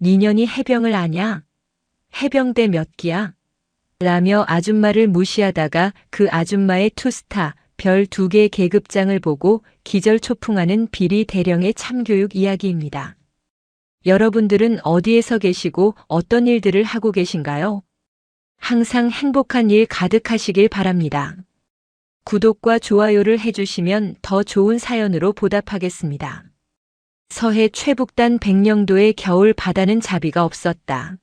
니년이 해병을 아냐? 해병대 몇 기야? 라며 아줌마를 무시하다가 그 아줌마의 투스타, 별 2개 계급장을 보고 기절초풍하는 비리 대령의 참교육 이야기입니다. 여러분들은 어디에서 계시고 어떤 일들을 하고 계신가요? 항상 행복한 일 가득하시길 바랍니다. 구독과 좋아요를 해주시면 더 좋은 사연으로 보답하겠습니다. 서해 최북단 백령도의 겨울 바다는 자비가 없었다.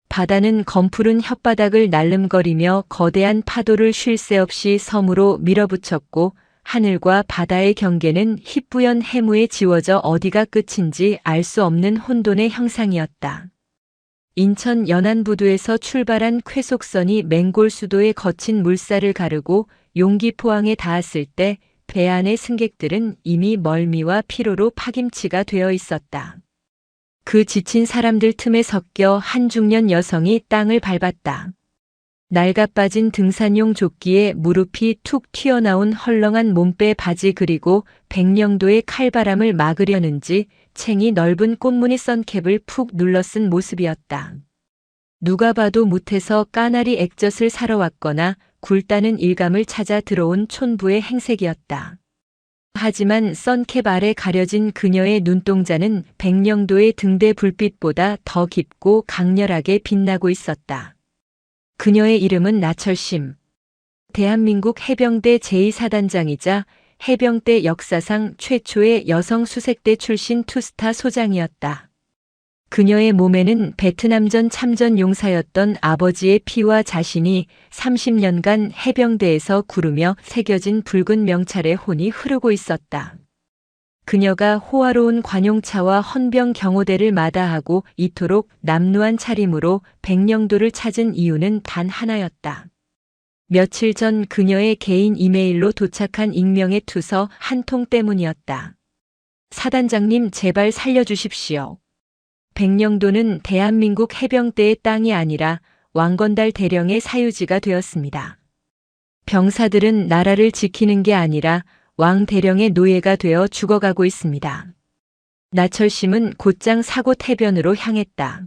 바다는 검푸른 혓바닥을 날름거리며 거대한 파도를 쉴 새 없이 섬으로 밀어붙였고 하늘과 바다의 경계는 희뿌연 해무에 지워져 어디가 끝인지 알 수 없는 혼돈의 형상이었다. 인천 연안부두에서 출발한 쾌속선이 맹골 수도의 거친 물살을 가르고 용기포항에 닿았을 때 배 안의 승객들은 이미 멀미와 피로로 파김치가 되어 있었다. 그 지친 사람들 틈에 섞여 한 중년 여성이 땅을 밟았다. 낡아빠진 등산용 조끼에 무릎이 툭 튀어나온 헐렁한 몸빼 바지 그리고 백령도의 칼바람을 막으려는지 챙이 넓은 꽃무늬 선캡을 푹 눌러 쓴 모습이었다. 누가 봐도 무태서 까나리 액젓을 사러 왔거나 굴다는 일감을 찾아 들어온 촌부의 행색이었다. 하지만 선캡 아래 가려진 그녀의 눈동자는 백령도의 등대 불빛보다 더 깊고 강렬하게 빛나고 있었다. 그녀의 이름은 나철심. 대한민국 해병대 제2사단장이자 해병대 역사상 최초의 여성 수색대 출신 투스타 소장이었다. 그녀의 몸에는 베트남전 참전 용사였던 아버지의 피와 자신이 30년간 해병대에서 구르며 새겨진 붉은 명찰의 혼이 흐르고 있었다. 그녀가 호화로운 관용차와 헌병 경호대를 마다하고 이토록 남루한 차림으로 백령도를 찾은 이유는 단 하나였다. 며칠 전 그녀의 개인 이메일로 도착한 익명의 투서 한 통 때문이었다. 사단장님, 제발 살려주십시오. 백령도는 대한민국 해병대의 땅이 아니라 왕건달 대령의 사유지가 되었습니다. 병사들은 나라를 지키는 게 아니라 왕 대령의 노예가 되어 죽어가고 있습니다. 나철심은 곧장 사고 태변으로 향했다.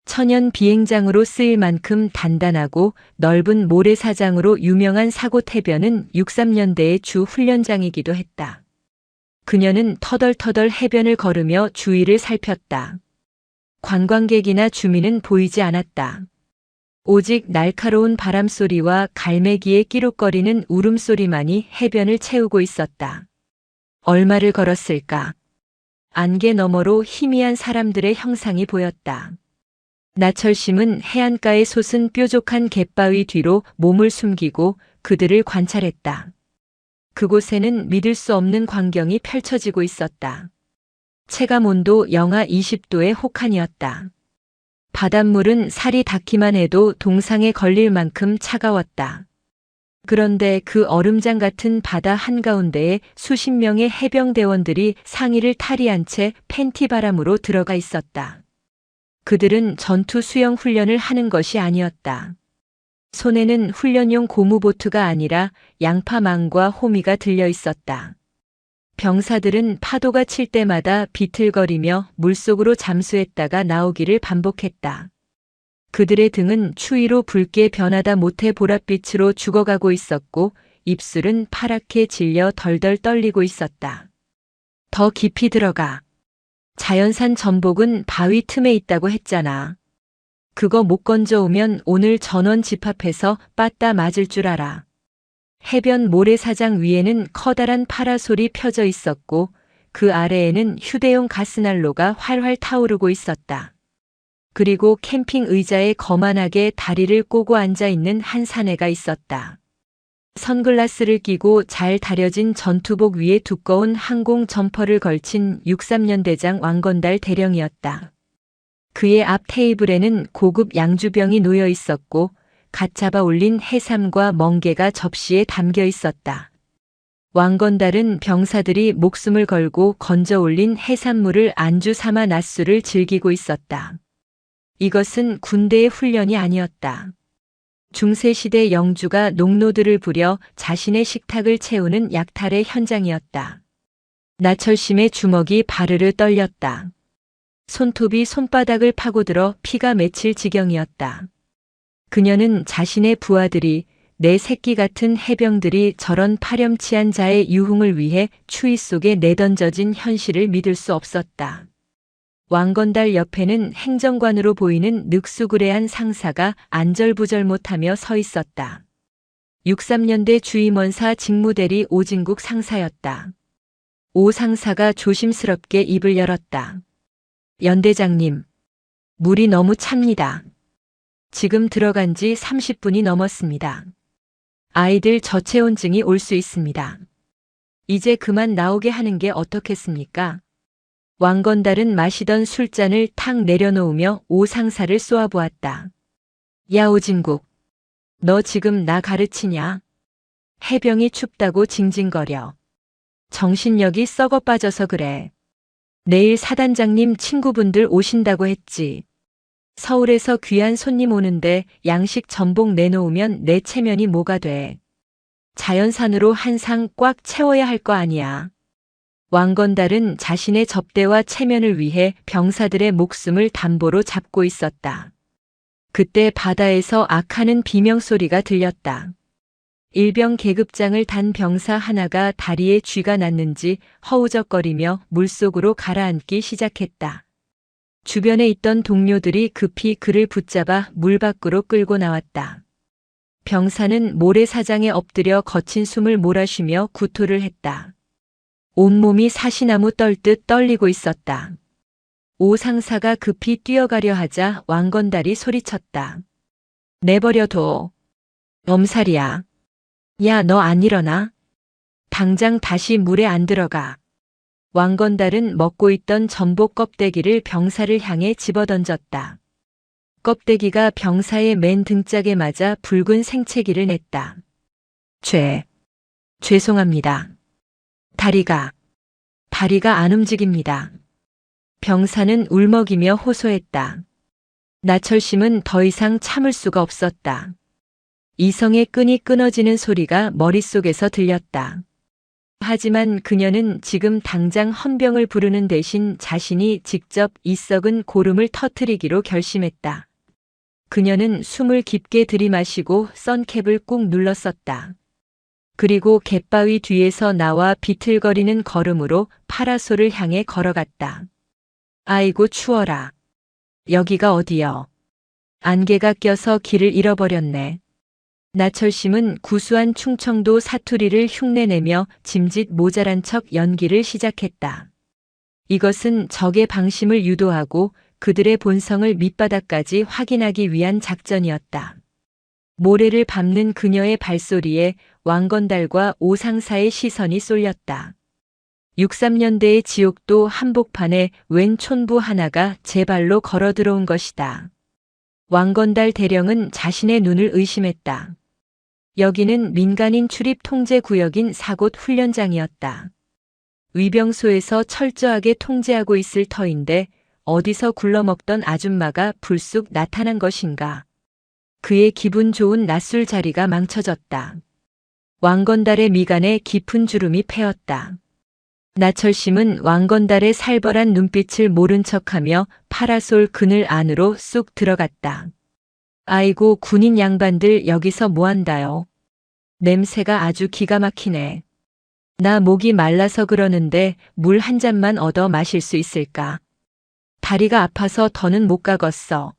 천연 비행장으로 쓰일 만큼 단단하고 넓은 모래사장으로 유명한 사고 태변은 63년대의 주 훈련장이기도 했다. 그녀는 터덜터덜 해변을 걸으며 주위를 살폈다. 관광객이나 주민은 보이지 않았다. 오직 날카로운 바람소리와 갈매기의 끼룩거리는 울음소리만이 해변을 채우고 있었다. 얼마를 걸었을까? 안개 너머로 희미한 사람들의 형상이 보였다. 나철심은 해안가에 솟은 뾰족한 갯바위 뒤로 몸을 숨기고 그들을 관찰했다. 그곳에는 믿을 수 없는 광경이 펼쳐지고 있었다. 체감온도 영하 20도의 혹한이었다. 바닷물은 살이 닿기만 해도 동상에 걸릴 만큼 차가웠다. 그런데 그 얼음장 같은 바다 한가운데에 수십 명의 해병대원들이 상의를 탈의한 채 팬티 바람으로 들어가 있었다. 그들은 전투 수영 훈련을 하는 것이 아니었다. 손에는 훈련용 고무보트가 아니라 양파망과 호미가 들려 있었다. 병사들은 파도가 칠 때마다 비틀거리며 물속으로 잠수했다가 나오기를 반복했다. 그들의 등은 추위로 붉게 변하다 못해 보랏빛으로 죽어가고 있었고 입술은 파랗게 질려 덜덜 떨리고 있었다. 더 깊이 들어가. 자연산 전복은 바위 틈에 있다고 했잖아. 그거 못 건져오면 오늘 전원 집합해서 빠따 맞을 줄 알아. 해변 모래사장 위에는 커다란 파라솔이 펴져 있었고 그 아래에는 휴대용 가스난로가 활활 타오르고 있었다. 그리고 캠핑 의자에 거만하게 다리를 꼬고 앉아있는 한 사내가 있었다. 선글라스를 끼고 잘 다려진 전투복 위에 두꺼운 항공 점퍼를 걸친 63년대장 왕건달 대령이었다. 그의 앞 테이블에는 고급 양주병이 놓여 있었고 갓 잡아 올린 해삼과 멍게가 접시에 담겨 있었다. 왕건달은 병사들이 목숨을 걸고 건져 올린 해산물을 안주 삼아 낮술을 즐기고 있었다. 이것은 군대의 훈련이 아니었다. 중세시대 영주가 농노들을 부려 자신의 식탁을 채우는 약탈의 현장이었다. 나철심의 주먹이 바르르 떨렸다. 손톱이 손바닥을 파고들어 피가 맺힐 지경이었다. 그녀는 자신의 부하들이 내 새끼 같은 해병들이 저런 파렴치한 자의 유흥을 위해 추위 속에 내던져진 현실을 믿을 수 없었다. 왕건달 옆에는 행정관으로 보이는 늑수그레한 상사가 안절부절 못하며 서 있었다. 63년대 주임원사 직무대리 오진국 상사였다. 오 상사가 조심스럽게 입을 열었다. 연대장님, 물이 너무 찹니다. 지금 들어간 지 30분이 넘었습니다. 아이들 저체온증이 올 수 있습니다. 이제 그만 나오게 하는 게 어떻겠습니까? 왕건달은 마시던 술잔을 탁 내려놓으며 오 상사를 쏘아보았다. 야 오진국, 너 지금 나 가르치냐? 해병이 춥다고 징징거려. 정신력이 썩어 빠져서 그래. 내일 사단장님 친구분들 오신다고 했지. 서울에서 귀한 손님 오는데 양식 전복 내놓으면 내 체면이 뭐가 돼. 자연산으로 한 상 꽉 채워야 할 거 아니야. 왕건달은 자신의 접대와 체면을 위해 병사들의 목숨을 담보로 잡고 있었다. 그때 바다에서 악하는 비명소리가 들렸다. 일병 계급장을 단 병사 하나가 다리에 쥐가 났는지 허우적거리며 물속으로 가라앉기 시작했다. 주변에 있던 동료들이 급히 그를 붙잡아 물 밖으로 끌고 나왔다. 병사는 모래사장에 엎드려 거친 숨을 몰아쉬며 구토를 했다. 온몸이 사시나무 떨듯 떨리고 있었다. 오 상사가 급히 뛰어가려 하자 왕건달이 소리쳤다. 내버려둬. 엄살이야. 야, 너 안 일어나? 당장 다시 물에 안 들어가. 왕건달은 먹고 있던 전복 껍데기를 병사를 향해 집어던졌다. 껍데기가 병사의 맨 등짝에 맞아 붉은 생채기를 냈다. 죄송합니다. 다리가 안 움직입니다. 병사는 울먹이며 호소했다. 나철심은 더 이상 참을 수가 없었다. 이성의 끈이 끊어지는 소리가 머릿속에서 들렸다. 하지만 그녀는 지금 당장 헌병을 부르는 대신 자신이 직접 이 썩은 고름을 터뜨리기로 결심했다. 그녀는 숨을 깊게 들이마시고 선캡을 꾹 눌렀었다. 그리고 갯바위 뒤에서 나와 비틀거리는 걸음으로 파라솔을 향해 걸어갔다. 아이고 추워라. 여기가 어디여. 안개가 껴서 길을 잃어버렸네. 나철심은 구수한 충청도 사투리를 흉내내며 짐짓 모자란 척 연기를 시작했다. 이것은 적의 방심을 유도하고 그들의 본성을 밑바닥까지 확인하기 위한 작전이었다. 모래를 밟는 그녀의 발소리에 왕건달과 오상사의 시선이 쏠렸다. 63년대의 지옥도 한복판에 웬 촌부 하나가 제 발로 걸어 들어온 것이다. 왕건달 대령은 자신의 눈을 의심했다. 여기는 민간인 출입 통제 구역인 사곳 훈련장이었다. 위병소에서 철저하게 통제하고 있을 터인데 어디서 굴러먹던 아줌마가 불쑥 나타난 것인가. 그의 기분 좋은 낮술 자리가 망쳐졌다. 왕건달의 미간에 깊은 주름이 패었다. 나철심은 왕건달의 살벌한 눈빛을 모른 척하며 파라솔 그늘 안으로 쑥 들어갔다. 아이고 군인 양반들 여기서 뭐한다요? 냄새가 아주 기가 막히네. 나 목이 말라서 그러는데 물 한 잔만 얻어 마실 수 있을까? 다리가 아파서 더는 못 가겠어.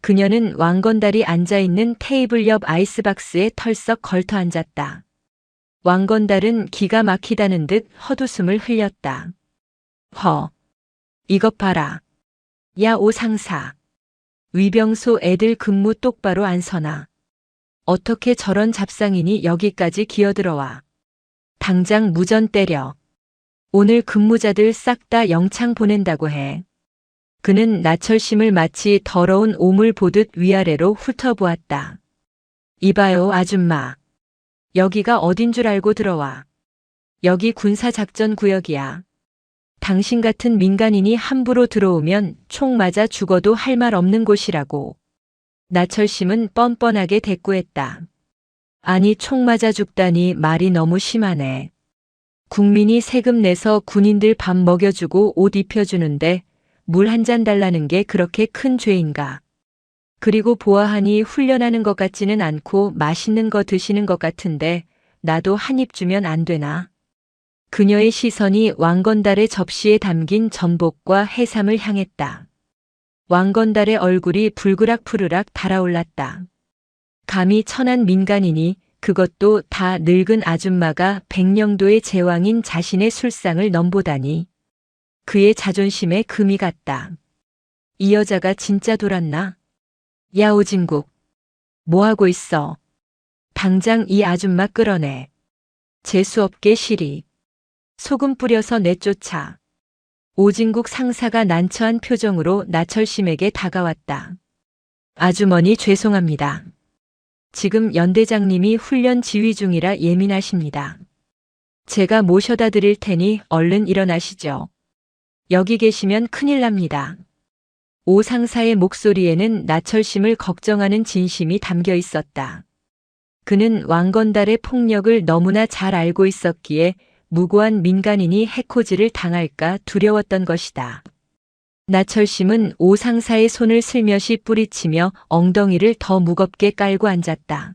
그녀는 왕건달이 앉아있는 테이블 옆 아이스박스에 털썩 걸터 앉았다. 왕건달은 기가 막히다는 듯 헛웃음을 흘렸다. 이것 봐라. 야 오 상사. 위병소 애들 근무 똑바로 안 서나. 어떻게 저런 잡상인이 여기까지 기어들어와. 당장 무전 때려. 오늘 근무자들 싹 다 영창 보낸다고 해. 그는 나철심을 마치 더러운 오물 보듯 위아래로 훑어보았다. 이봐요 아줌마. 여기가 어딘 줄 알고 들어와. 여기 군사작전 구역이야. 당신 같은 민간인이 함부로 들어오면 총 맞아 죽어도 할 말 없는 곳이라고. 나철심은 뻔뻔하게 대꾸했다. 아니 총 맞아 죽다니 말이 너무 심하네. 국민이 세금 내서 군인들 밥 먹여주고 옷 입혀주는데 물 한 잔 달라는 게 그렇게 큰 죄인가. 그리고 보아하니 훈련하는 것 같지는 않고 맛있는 거 드시는 것 같은데 나도 한 입 주면 안 되나? 그녀의 시선이 왕건달의 접시에 담긴 전복과 해삼을 향했다. 왕건달의 얼굴이 불그락푸르락 달아올랐다. 감히 천한 민간인이, 그것도 다 늙은 아줌마가 백령도의 제왕인 자신의 술상을 넘보다니. 그의 자존심에 금이 갔다. 이 여자가 진짜 돌았나? 야 오진국, 뭐하고 있어? 당장 이 아줌마 끌어내. 재수없게 시리. 소금 뿌려서 내쫓아. 오진국 상사가 난처한 표정으로 나철심에게 다가왔다. 아주머니 죄송합니다. 지금 연대장님이 훈련 지휘 중이라 예민하십니다. 제가 모셔다 드릴 테니 얼른 일어나시죠. 여기 계시면 큰일 납니다. 오 상사의 목소리에는 나철심을 걱정하는 진심이 담겨 있었다. 그는 왕건달의 폭력을 너무나 잘 알고 있었기에 무고한 민간인이 해코지를 당할까 두려웠던 것이다. 나철심은 오 상사의 손을 슬며시 뿌리치며 엉덩이를 더 무겁게 깔고 앉았다.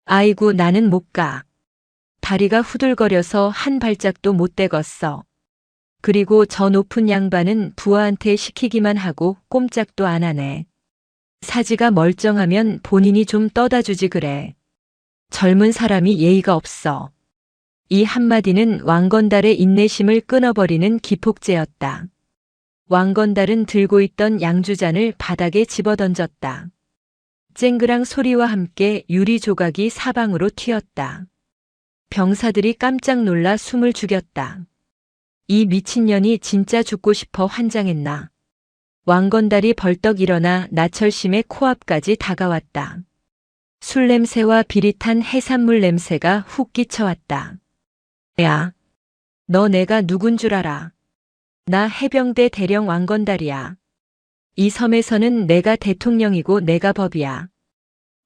아이고 나는 못 가. 다리가 후들거려서 한 발짝도 못 떼겄어. 그리고 저 높은 양반은 부하한테 시키기만 하고 꼼짝도 안 하네. 사지가 멀쩡하면 본인이 좀 떠다 주지 그래. 젊은 사람이 예의가 없어. 이 한마디는 왕건달의 인내심을 끊어버리는 기폭제였다. 왕건달은 들고 있던 양주잔을 바닥에 집어던졌다. 쨍그랑 소리와 함께 유리 조각이 사방으로 튀었다. 병사들이 깜짝 놀라 숨을 죽였다. 이 미친년이 진짜 죽고 싶어 환장했나. 왕건달이 벌떡 일어나 나철심의 코앞까지 다가왔다. 술 냄새와 비릿한 해산물 냄새가 훅 끼쳐왔다. 야, 너 내가 누군 줄 알아? 나 해병대 대령 왕건달이야. 이 섬에서는 내가 대통령이고 내가 법이야.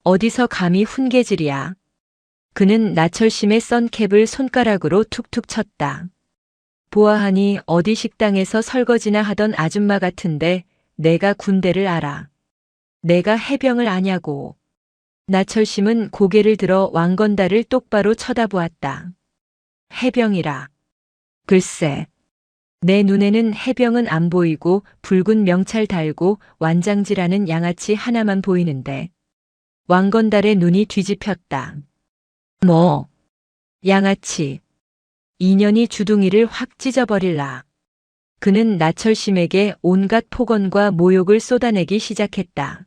어디서 감히 훈계질이야. 그는 나철심의 선캡을 손가락으로 툭툭 쳤다. 보아하니 어디 식당에서 설거지나 하던 아줌마 같은데 내가 군대를 알아. 내가 해병을 아냐고. 나철심은 고개를 들어 왕건달을 똑바로 쳐다보았다. 해병이라. 글쎄. 내 눈에는 해병은 안 보이고 붉은 명찰 달고 완장지라는 양아치 하나만 보이는데. 왕건달의 눈이 뒤집혔다. 뭐? 양아치. 인연이 주둥이를 확 찢어버릴라. 그는 나철심에게 온갖 폭언과 모욕을 쏟아내기 시작했다.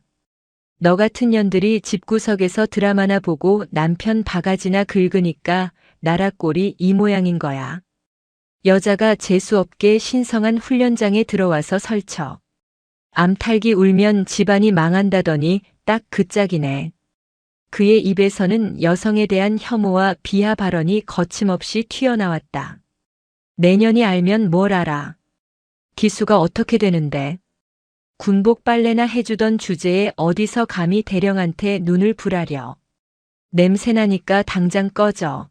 너 같은 년들이 집구석에서 드라마나 보고 남편 바가지나 긁으니까 나라 꼴이 이 모양인 거야. 여자가 재수없게 신성한 훈련장에 들어와서 설쳐. 암탉이 울면 집안이 망한다더니 딱 그 짝이네. 그의 입에서는 여성에 대한 혐오와 비하 발언이 거침없이 튀어나왔다. 내년이 알면 뭘 알아. 기수가 어떻게 되는데. 군복 빨래나 해주던 주제에 어디서 감히 대령한테 눈을 불하려. 냄새나니까 당장 꺼져.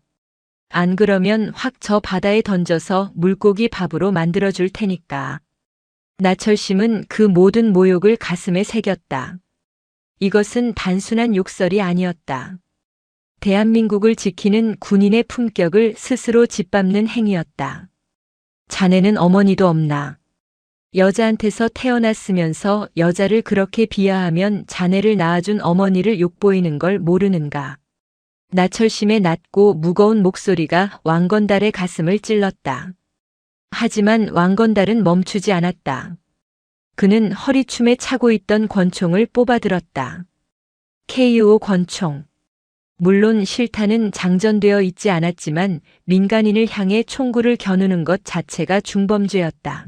안 그러면 확 저 바다에 던져서 물고기 밥으로 만들어줄 테니까. 나철심은 그 모든 모욕을 가슴에 새겼다. 이것은 단순한 욕설이 아니었다. 대한민국을 지키는 군인의 품격을 스스로 짓밟는 행위였다. 자네는 어머니도 없나? 여자한테서 태어났으면서 여자를 그렇게 비하하면 자네를 낳아준 어머니를 욕보이는 걸 모르는가? 나철심의 낮고 무거운 목소리가 왕건달의 가슴을 찔렀다. 하지만 왕건달은 멈추지 않았다. 그는 허리춤에 차고 있던 권총을 뽑아들었다. KO 권총. 물론 실탄은 장전되어 있지 않았지만 민간인을 향해 총구를 겨누는 것 자체가 중범죄였다.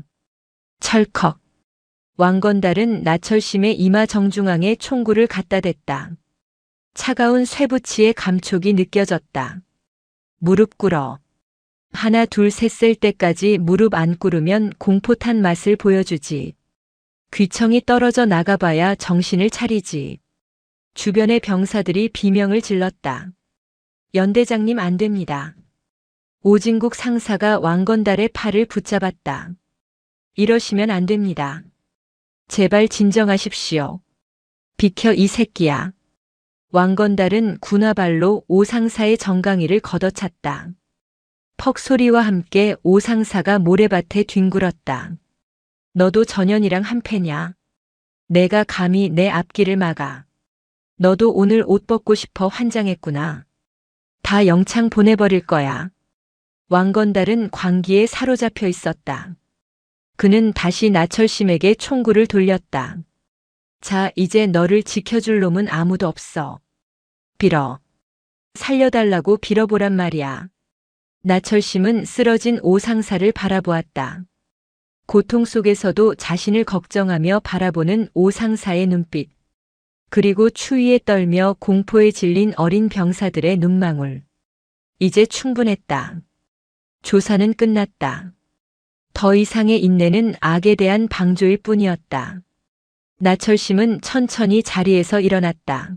철컥. 왕건달은 나철심의 이마 정중앙에 총구를 갖다 댔다. 차가운 쇠붙이의 감촉이 느껴졌다. 무릎 꿇어. 하나 둘 셋 셀 때까지 무릎 안 꿇으면 공포탄 맛을 보여주지. 귀청이 떨어져 나가봐야 정신을 차리지. 주변의 병사들이 비명을 질렀다. 연대장님 안 됩니다. 오진국 상사가 왕건달의 팔을 붙잡았다. 이러시면 안 됩니다. 제발 진정하십시오. 비켜 이 새끼야. 왕건달은 군화발로 오상사의 정강이를 걷어찼다. 퍽 소리와 함께 오상사가 모래밭에 뒹굴었다. 너도 전현이랑 한패냐? 내가 감히 내 앞길을 막아. 너도 오늘 옷 벗고 싶어 환장했구나. 다 영창 보내버릴 거야. 왕건달은 광기에 사로잡혀 있었다. 그는 다시 나철심에게 총구를 돌렸다. 자, 이제 너를 지켜줄 놈은 아무도 없어. 빌어. 살려달라고 빌어보란 말이야. 나철심은 쓰러진 오상사를 바라보았다. 고통 속에서도 자신을 걱정하며 바라보는 오상사의 눈빛. 그리고 추위에 떨며 공포에 질린 어린 병사들의 눈망울. 이제 충분했다. 조사는 끝났다. 더 이상의 인내는 악에 대한 방조일 뿐이었다. 나철심은 천천히 자리에서 일어났다.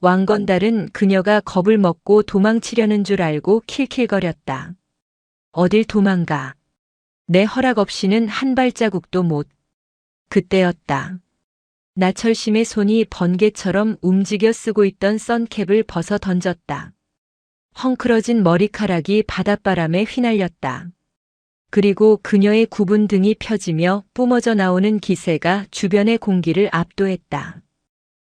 왕건달은 그녀가 겁을 먹고 도망치려는 줄 알고 킬킬거렸다. 어딜 도망가. 내 허락 없이는 한 발자국도 못. 그때였다. 나철심의 손이 번개처럼 움직여 쓰고 있던 선캡을 벗어 던졌다. 헝클어진 머리카락이 바닷바람에 휘날렸다. 그리고 그녀의 굽은 등이 펴지며 뿜어져 나오는 기세가 주변의 공기를 압도했다.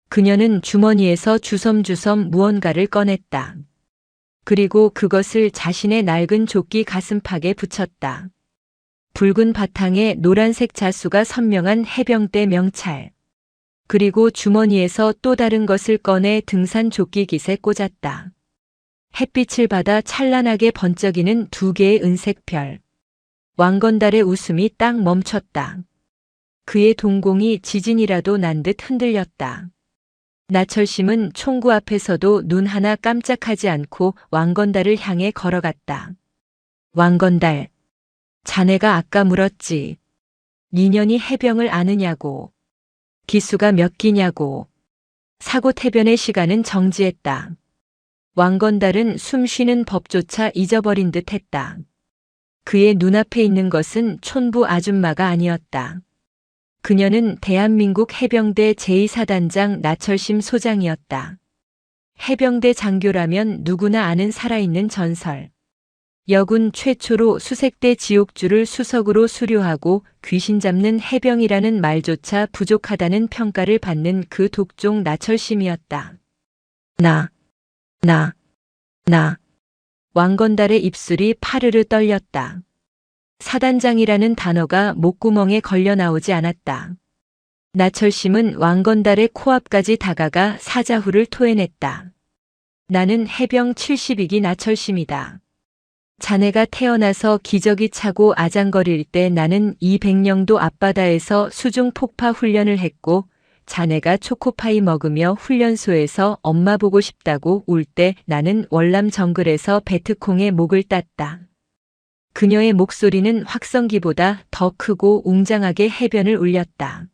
그녀는 주머니에서 주섬주섬 무언가를 꺼냈다. 그리고 그것을 자신의 낡은 조끼 가슴팍에 붙였다. 붉은 바탕에 노란색 자수가 선명한 해병대 명찰. 그리고 주머니에서 또 다른 것을 꺼내 등산 조끼 깃에 꽂았다. 햇빛을 받아 찬란하게 번쩍이는 두 개의 은색 별. 왕건달의 웃음이 딱 멈췄다. 그의 동공이 지진이라도 난 듯 흔들렸다. 나철심은 총구 앞에서도 눈 하나 깜짝하지 않고 왕건달을 향해 걸어갔다. 왕건달, 자네가 아까 물었지. 니년이 해병을 아느냐고. 기수가 몇 기냐고. 사고태변의 시간은 정지했다. 왕건달은 숨 쉬는 법조차 잊어버린 듯 했다. 그의 눈앞에 있는 것은 촌부 아줌마가 아니었다. 그녀는 대한민국 해병대 제2사단장 나철심 소장이었다. 해병대 장교라면 누구나 아는 살아있는 전설. 여군 최초로 수색대 지옥주를 수석으로 수료하고 귀신 잡는 해병이라는 말조차 부족하다는 평가를 받는 그 독종 나철심이었다. 나. 왕건달의 입술이 파르르 떨렸다. 사단장이라는 단어가 목구멍에 걸려 나오지 않았다. 나철심은 왕건달의 코앞까지 다가가 사자후를 토해냈다. 나는 해병 72기 나철심이다. 자네가 태어나서 기저귀 차고 아장거릴 때 나는 이 백령도 앞바다에서 수중 폭파 훈련을 했고 자네가 초코파이 먹으며 훈련소에서 엄마 보고 싶다고 울 때 나는 월남 정글에서 베트콩의 목을 땄다. 그녀의 목소리는 확성기보다 더 크고 웅장하게 해변을 울렸다.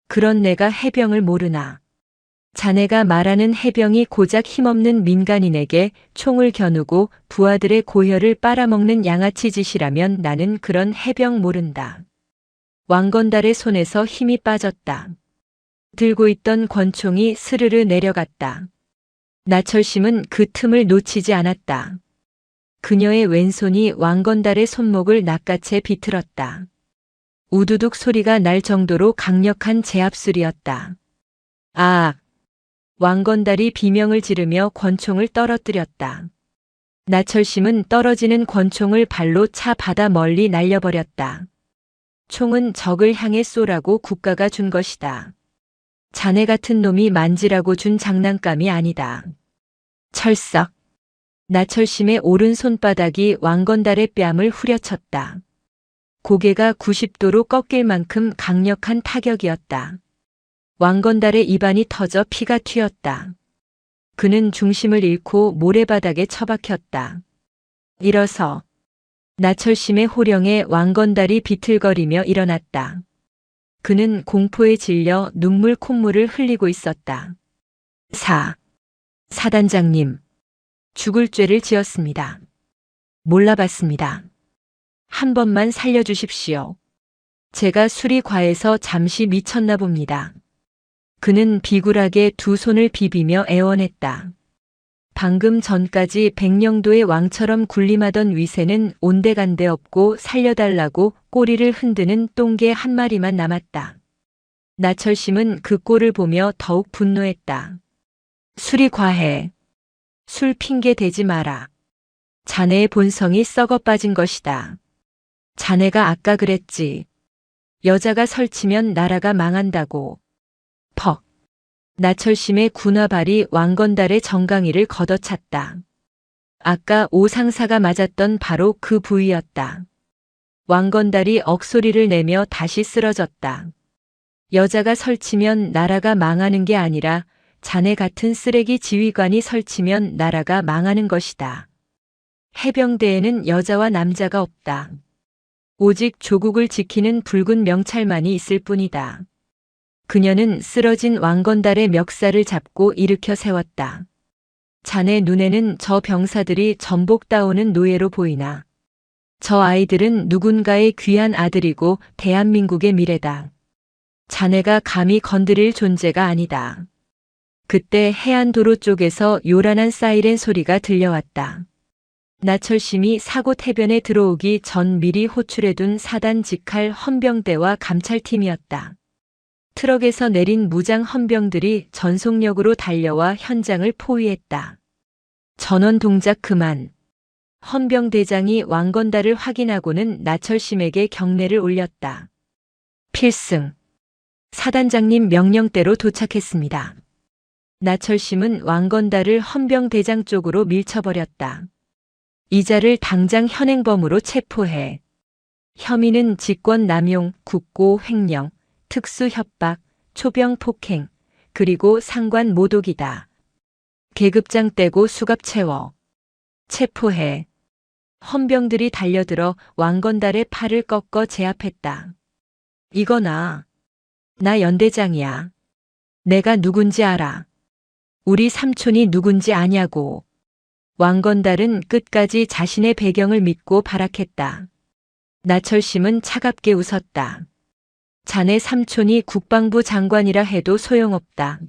그런 내가 해병을 모르나. 자네가 말하는 해병이 고작 힘없는 민간인에게 총을 겨누고 부하들의 고혈을 빨아먹는 양아치 짓이라면 나는 그런 해병 모른다. 왕건달의 손에서 힘이 빠졌다. 들고 있던 권총이 스르르 내려갔다. 나철심은 그 틈을 놓치지 않았다. 그녀의 왼손이 왕건달의 손목을 낚아채 비틀었다. 우두둑 소리가 날 정도로 강력한 제압술이었다. 아! 왕건달이 비명을 지르며 권총을 떨어뜨렸다. 나철심은 떨어지는 권총을 발로 차 받아 멀리 날려버렸다. 총은 적을 향해 쏘라고 국가가 준 것이다. 자네 같은 놈이 만지라고 준 장난감이 아니다. 철썩. 나철심의 오른손바닥이 왕건달의 뺨을 후려쳤다. 고개가 90도로 꺾일 만큼 강력한 타격이었다. 왕건달의 입안이 터져 피가 튀었다. 그는 중심을 잃고 모래바닥에 처박혔다. 일어서. 나철심의 호령에 왕건달이 비틀거리며 일어났다. 그는 공포에 질려 눈물 콧물을 흘리고 있었다. 사단장님. 죽을 죄를 지었습니다. 몰라봤습니다. 한 번만 살려주십시오. 제가 술이 과해서 잠시 미쳤나 봅니다. 그는 비굴하게 두 손을 비비며 애원했다. 방금 전까지 백령도의 왕처럼 군림하던 위세는 온데간데 없고 살려달라고 꼬리를 흔드는 똥개 한 마리만 남았다. 나철심은 그 꼴을 보며 더욱 분노했다. 술이 과해. 술 핑계 대지 마라. 자네의 본성이 썩어 빠진 것이다. 자네가 아까 그랬지. 여자가 설치면 나라가 망한다고. 퍽. 나철심의 군화발이 왕건달의 정강이를 걷어찼다. 아까 오상사가 맞았던 바로 그 부위였다. 왕건달이 억소리를 내며 다시 쓰러졌다. 여자가 설치면 나라가 망하는 게 아니라 자네 같은 쓰레기 지휘관이 설치면 나라가 망하는 것이다. 해병대에는 여자와 남자가 없다. 오직 조국을 지키는 붉은 명찰만이 있을 뿐이다. 그녀는 쓰러진 왕건달의 멱살을 잡고 일으켜 세웠다. 자네 눈에는 저 병사들이 전복 따오는 노예로 보이나. 저 아이들은 누군가의 귀한 아들이고 대한민국의 미래다. 자네가 감히 건드릴 존재가 아니다. 그때 해안도로 쪽에서 요란한 사이렌 소리가 들려왔다. 나철심이 사고 태변에 들어오기 전 미리 호출해둔 사단 직할 헌병대와 감찰팀이었다. 트럭에서 내린 무장 헌병들이 전속력으로 달려와 현장을 포위했다. 전원 동작 그만. 헌병대장이 왕건달을 확인하고는 나철심에게 경례를 올렸다. 필승. 사단장님 명령대로 도착했습니다. 나철심은 왕건달을 헌병대장 쪽으로 밀쳐버렸다. 이자를 당장 현행범으로 체포해. 혐의는 직권 남용, 국고 횡령, 특수 협박, 초병 폭행, 그리고 상관 모독이다. 계급장 떼고 수갑 채워. 체포해. 헌병들이 달려들어 왕건달의 팔을 꺾어 제압했다. 이거나. 나 연대장이야. 내가 누군지 알아. 우리 삼촌이 누군지 아냐고. 왕건달은 끝까지 자신의 배경을 믿고 발악했다. 나철심은 차갑게 웃었다. 자네 삼촌이 국방부 장관이라 해도 소용없다.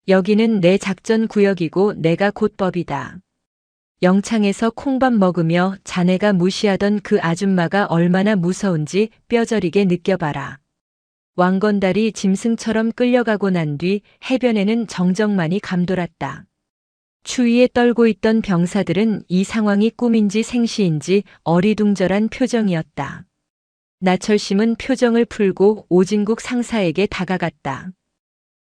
여기는 내 작전 구역이고 내가 곧 법이다. 영창에서 콩밥 먹으며 자네가 무시하던 그 아줌마가 얼마나 무서운지 뼈저리게 느껴봐라. 왕건달이 짐승처럼 끌려가고 난 뒤 해변에는 정적만이 감돌았다. 추위에 떨고 있던 병사들은 이 상황이 꿈인지 생시인지 어리둥절한 표정이었다. 나철심은 표정을 풀고 오진국 상사에게 다가갔다.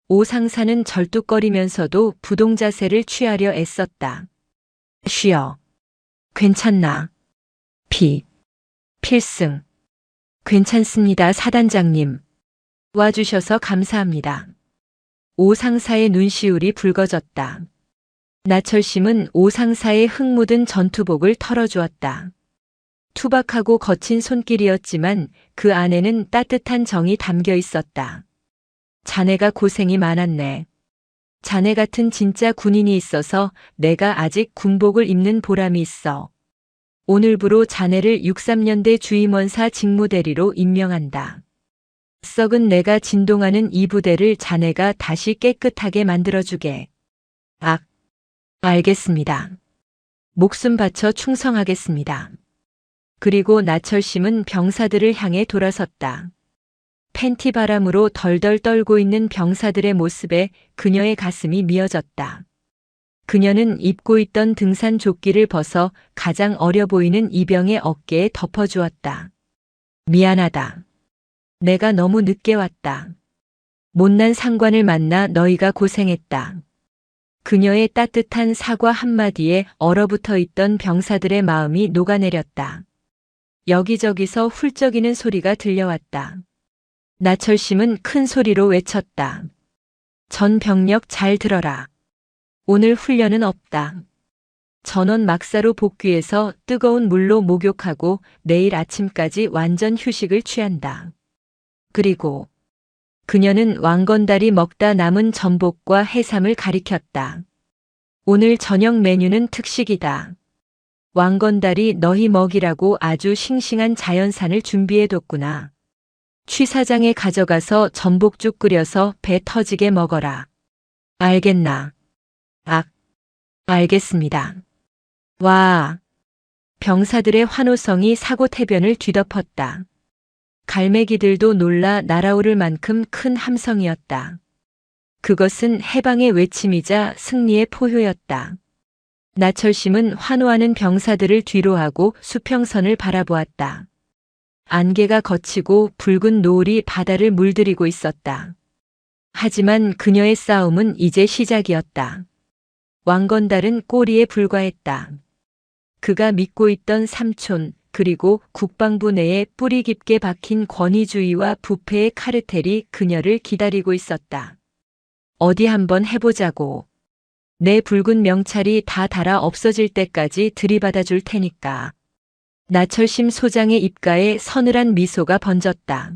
오 상사는 절뚝거리면서도 부동자세를 취하려 애썼다. 쉬어. 괜찮나? 필승. 괜찮습니다, 사단장님. 와주셔서 감사합니다. 오 상사의 눈시울이 붉어졌다. 나철심은 오 상사의 흙 묻은 전투복을 털어주었다. 투박하고 거친 손길이었지만 그 안에는 따뜻한 정이 담겨 있었다. 자네가 고생이 많았네. 자네 같은 진짜 군인이 있어서 내가 아직 군복을 입는 보람이 있어. 오늘부로 자네를 63년대 주임원사 직무대리로 임명한다. 썩은 내가 진동하는 이 부대를 자네가 다시 깨끗하게 만들어주게. 알겠습니다. 목숨 바쳐 충성하겠습니다. 그리고 나철심은 병사들을 향해 돌아섰다. 팬티 바람으로 덜덜 떨고 있는 병사들의 모습에 그녀의 가슴이 미어졌다. 그녀는 입고 있던 등산 조끼를 벗어 가장 어려 보이는 이병의 어깨에 덮어주었다. 미안하다. 내가 너무 늦게 왔다. 못난 상관을 만나 너희가 고생했다. 그녀의 따뜻한 사과 한마디에 얼어붙어 있던 병사들의 마음이 녹아내렸다. 여기저기서 훌쩍이는 소리가 들려왔다. 나철심은 큰 소리로 외쳤다. 전 병력 잘 들어라. 오늘 훈련은 없다. 전원 막사로 복귀해서 뜨거운 물로 목욕하고 내일 아침까지 완전 휴식을 취한다. 그리고 그녀는 왕건달이 먹다 남은 전복과 해삼을 가리켰다. 오늘 저녁 메뉴는 특식이다. 왕건달이 너희 먹이라고 아주 싱싱한 자연산을 준비해뒀구나. 취사장에 가져가서 전복죽 끓여서 배 터지게 먹어라. 알겠나? 악. 알겠습니다. 와. 병사들의 환호성이 사고태변을 뒤덮었다. 갈매기들도 놀라 날아오를 만큼 큰 함성이었다. 그것은 해방의 외침이자 승리의 포효였다. 나철심은 환호하는 병사들을 뒤로하고 수평선을 바라보았다. 안개가 걷히고 붉은 노을이 바다를 물들이고 있었다. 하지만 그녀의 싸움은 이제 시작이었다. 왕건달은 꼬리에 불과했다. 그가 믿고 있던 삼촌 그리고 국방부 내에 뿌리 깊게 박힌 권위주의와 부패의 카르텔이 그녀를 기다리고 있었다. 어디 한번 해보자고. 내 붉은 명찰이 다 닳아 없어질 때까지 들이받아 줄 테니까. 나철심 소장의 입가에 서늘한 미소가 번졌다.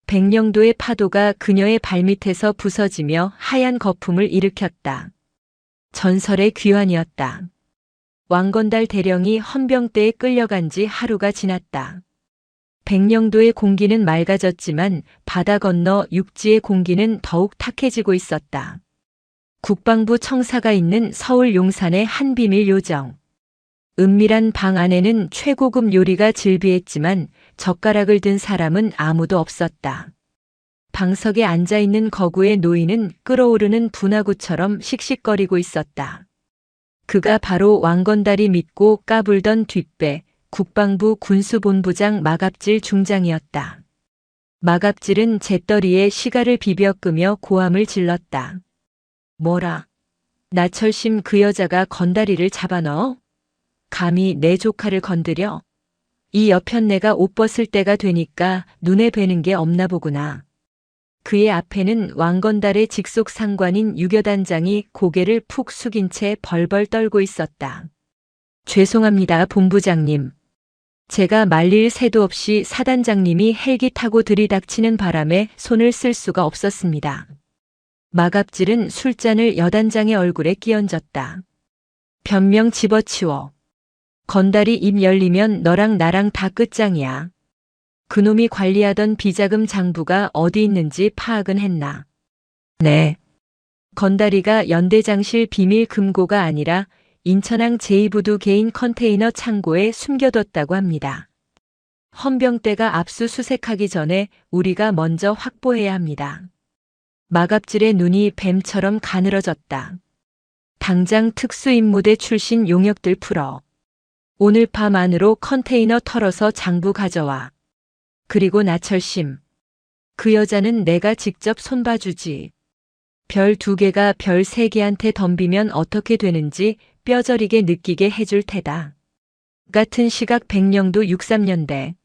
백령도의 파도가 그녀의 발밑에서 부서지며 하얀 거품을 일으켰다. 전설의 귀환이었다. 왕건달 대령이 헌병대에 끌려간 지 하루가 지났다. 백령도의 공기는 맑아졌지만 바다 건너 육지의 공기는 더욱 탁해지고 있었다. 국방부 청사가 있는 서울 용산의 한 비밀 요정. 은밀한 방 안에는 최고급 요리가 즐비했지만 젓가락을 든 사람은 아무도 없었다. 방석에 앉아있는 거구의 노인은 끓어오르는 분화구처럼 씩씩거리고 있었다. 그가 바로 왕건달이 믿고 까불던 뒷배, 국방부 군수본부장 마갑질 중장이었다. 마갑질은 잿더리에 시가를 비벼 끄며 고함을 질렀다. 뭐라? 나철심 그 여자가 건다리를 잡아넣어? 감히 내 조카를 건드려? 이 여편네가 옷 벗을 때가 되니까 눈에 뵈는 게 없나 보구나. 그의 앞에는 왕건달의 직속 상관인 유교단장이 고개를 푹 숙인 채 벌벌 떨고 있었다. 죄송합니다, 본부장님. 제가 말릴 새도 없이 사단장님이 헬기 타고 들이닥치는 바람에 손을 쓸 수가 없었습니다. 마갑질은 술잔을 여단장의 얼굴에 끼얹었다. 변명 집어치워. 건달이 입 열리면 너랑 나랑 다 끝장이야. 그놈이 관리하던 비자금 장부가 어디 있는지 파악은 했나? 네. 건달이가 연대장실 비밀 금고가 아니라 인천항 제2부두 개인 컨테이너 창고에 숨겨뒀다고 합니다. 헌병대가 압수수색하기 전에 우리가 먼저 확보해야 합니다. 마갑질의 눈이 뱀처럼 가늘어졌다. 당장 특수임무대 출신 용역들 풀어. 오늘 밤 안으로 컨테이너 털어서 장부 가져와. 그리고 나철심. 그 여자는 내가 직접 손봐주지. 별 2개가 별 3개한테 덤비면 어떻게 되는지 뼈저리게 느끼게 해줄 테다. 같은 시각 백령도 63년대.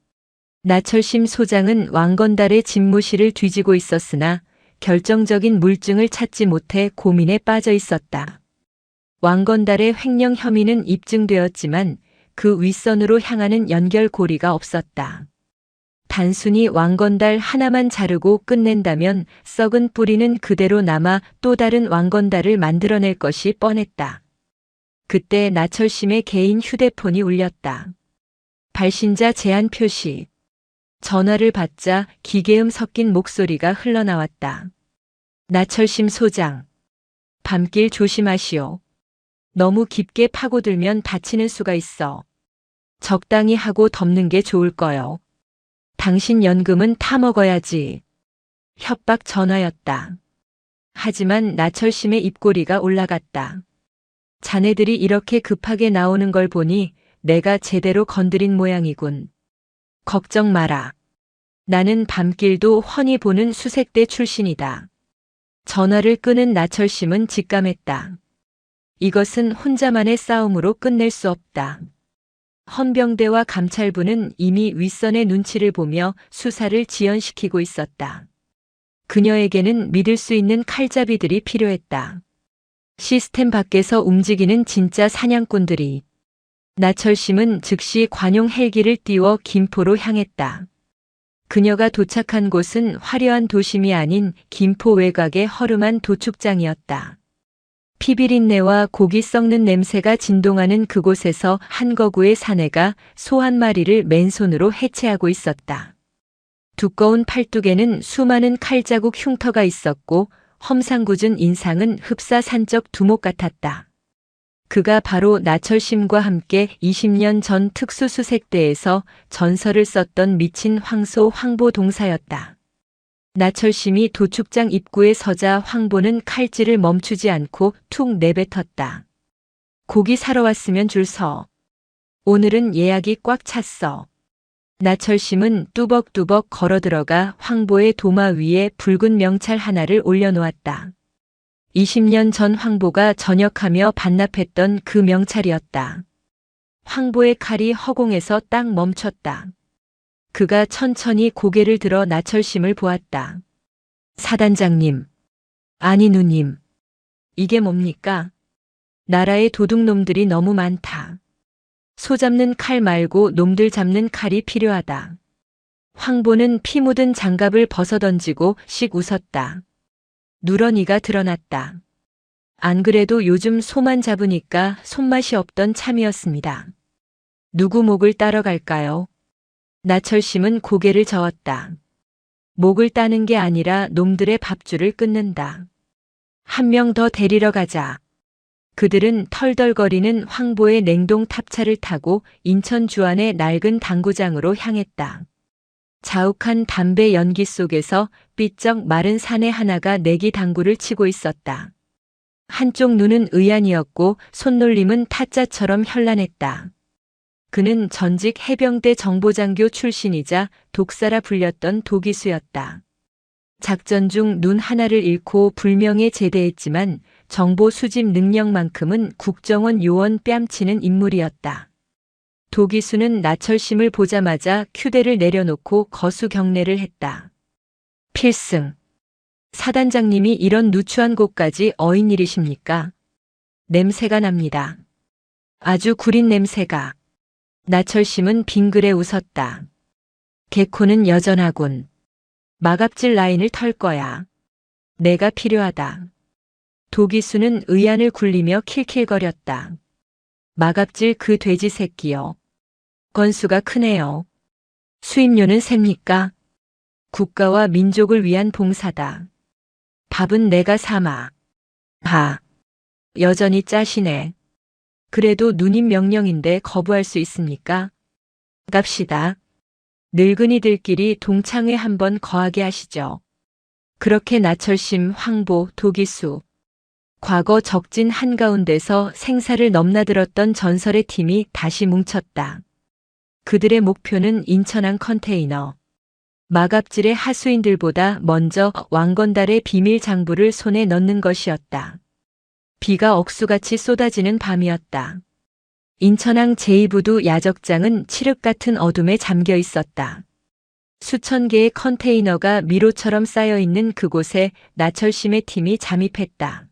나철심 소장은 왕건달의 집무실을 뒤지고 있었으나 결정적인 물증을 찾지 못해 고민에 빠져 있었다. 왕건달의 횡령 혐의는 입증되었지만 그 윗선으로 향하는 연결고리가 없었다. 단순히 왕건달 하나만 자르고 끝낸다면 썩은 뿌리는 그대로 남아 또 다른 왕건달을 만들어낼 것이 뻔했다. 그때 나철심의 개인 휴대폰이 울렸다. 발신자 제한 표시. 전화를 받자 기계음 섞인 목소리가 흘러나왔다. 나철심 소장. 밤길 조심하시오. 너무 깊게 파고들면 다치는 수가 있어. 적당히 하고 덮는 게 좋을 거요. 당신 연금은 타먹어야지. 협박 전화였다. 하지만 나철심의 입꼬리가 올라갔다. 자네들이 이렇게 급하게 나오는 걸 보니 내가 제대로 건드린 모양이군. 걱정 마라. 나는 밤길도 훤히 보는 수색대 출신이다. 전화를 끄는 나철심은 직감했다. 이것은 혼자만의 싸움으로 끝낼 수 없다. 헌병대와 감찰부는 이미 윗선의 눈치를 보며 수사를 지연시키고 있었다. 그녀에게는 믿을 수 있는 칼잡이들이 필요했다. 시스템 밖에서 움직이는 진짜 사냥꾼들이. 나철심은 즉시 관용 헬기를 띄워 김포로 향했다. 그녀가 도착한 곳은 화려한 도심이 아닌 김포 외곽의 허름한 도축장이었다. 피비린내와 고기 썩는 냄새가 진동하는 그곳에서 한 거구의 사내가 소 한 마리를 맨손으로 해체하고 있었다. 두꺼운 팔뚝에는 수많은 칼자국 흉터가 있었고 험상궂은 인상은 흡사산적 두목 같았다. 그가 바로 나철심과 함께 20년 전 특수수색대에서 전설을 썼던 미친 황소 황보동사였다. 나철심이 도축장 입구에 서자 황보는 칼질을 멈추지 않고 툭 내뱉었다. 고기 사러 왔으면 줄 서. 오늘은 예약이 꽉 찼어. 나철심은 뚜벅뚜벅 걸어 들어가 황보의 도마 위에 붉은 명찰 하나를 올려놓았다. 20년 전 황보가 전역하며 반납했던 그 명찰이었다. 황보의 칼이 허공에서 딱 멈췄다. 그가 천천히 고개를 들어 나철심을 보았다. 사단장님. 아니 누님. 이게 뭡니까? 나라의 도둑놈들이 너무 많다. 소 잡는 칼 말고 놈들 잡는 칼이 필요하다. 황보는 피 묻은 장갑을 벗어던지고 씩 웃었다. 누런이가 드러났다. 안 그래도 요즘 소만 잡으니까 손맛이 없던 참이었습니다. 누구 목을 따러 갈까요? 나철심은 고개를 저었다. 목을 따는 게 아니라 놈들의 밥줄을 끊는다. 한 명 더 데리러 가자. 그들은 털덜거리는 황보의 냉동 탑차를 타고 인천 주안의 낡은 당구장으로 향했다. 자욱한 담배 연기 속에서 삐쩍 마른 사내 하나가 내기 당구를 치고 있었다. 한쪽 눈은 의안이었고 손놀림은 타짜처럼 현란했다. 그는 전직 해병대 정보장교 출신이자 독사라 불렸던 도기수였다. 작전 중 눈 하나를 잃고 불명예 제대했지만 정보 수집 능력만큼은 국정원 요원 뺨치는 인물이었다. 도기수는 나철심을 보자마자 휴대를 내려놓고 거수 경례를 했다. 필승. 사단장님이 이런 누추한 곳까지 어인 일이십니까? 냄새가 납니다. 아주 구린 냄새가. 나철심은 빙그레 웃었다. 개코는 여전하군. 마갑질 라인을 털 거야. 내가 필요하다. 도기수는 의안을 굴리며 킬킬거렸다. 마갑질 그 돼지 새끼요. 건수가 크네요. 수입료는 셉니까? 국가와 민족을 위한 봉사다. 밥은 내가 사마. 하. 여전히 짜시네. 그래도 누님 명령인데 거부할 수 있습니까? 갑시다. 늙은이들끼리 동창회 한번 거하게 하시죠. 그렇게 나철심, 황보, 도기수. 과거 적진 한가운데서 생사를 넘나들었던 전설의 팀이 다시 뭉쳤다. 그들의 목표는 인천항 컨테이너. 마갑질의 하수인들보다 먼저 왕건달의 비밀 장부를 손에 넣는 것이었다. 비가 억수같이 쏟아지는 밤이었다. 인천항 제2부두 야적장은 칠흑 같은 어둠에 잠겨 있었다. 수천 개의 컨테이너가 미로처럼 쌓여있는 그곳에 나철심의 팀이 잠입했다.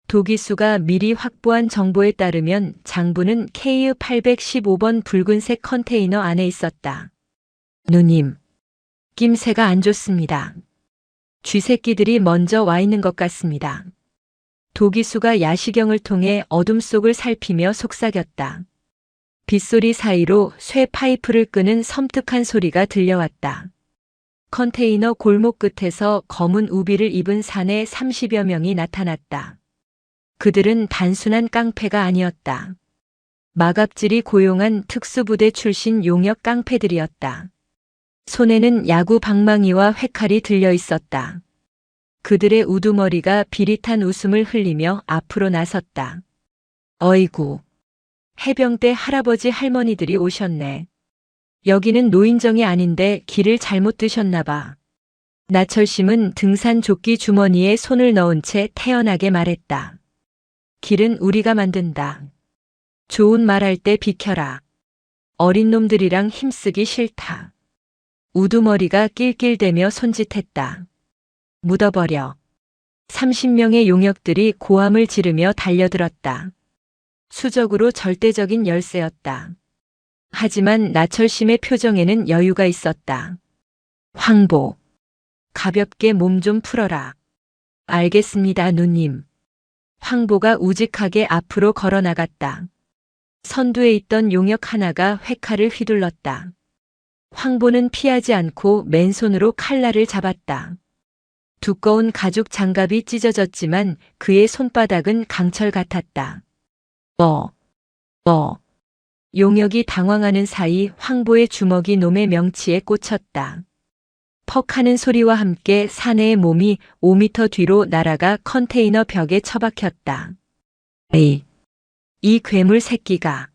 도기수가 미리 확보한 정보에 따르면 장부는 KU-815번 붉은색 컨테이너 안에 있었다. 누님, 낌새가 안 좋습니다. 쥐새끼들이 먼저 와 있는 것 같습니다. 도기수가 야시경을 통해 어둠 속을 살피며 속삭였다. 빗소리 사이로 쇠 파이프를 끄는 섬뜩한 소리가 들려왔다. 컨테이너 골목 끝에서 검은 우비를 입은 사내 30여 명이 나타났다. 그들은 단순한 깡패가 아니었다. 마갑질이 고용한 특수부대 출신 용역 깡패들이었다. 손에는 야구 방망이와 회칼이 들려 있었다. 그들의 우두머리가 비릿한 웃음을 흘리며 앞으로 나섰다. 어이구, 해병대 할아버지 할머니들이 오셨네. 여기는 노인정이 아닌데 길을 잘못 드셨나 봐. 나철심은 등산 조끼 주머니에 손을 넣은 채 태연하게 말했다. 길은 우리가 만든다. 좋은 말할 때 비켜라. 어린 놈들이랑 힘쓰기 싫다. 우두머리가 낄낄대며 손짓했다. 묻어버려. 30명의 용역들이 고함을 지르며 달려들었다. 수적으로 절대적인 열세였다. 하지만 나철심의 표정에는 여유가 있었다. 황보. 가볍게 몸 좀 풀어라. 알겠습니다, 누님. 황보가 우직하게 앞으로 걸어 나갔다. 선두에 있던 용역 하나가 회칼을 휘둘렀다. 황보는 피하지 않고 맨손으로 칼날을 잡았다. 두꺼운 가죽 장갑이 찢어졌지만 그의 손바닥은 강철 같았다. 뭐. 용역이 당황하는 사이 황보의 주먹이 놈의 명치에 꽂혔다. 퍽 하는 소리와 함께 사내의 몸이 5미터 뒤로 날아가 컨테이너 벽에 처박혔다. 에이, 이 괴물 새끼가.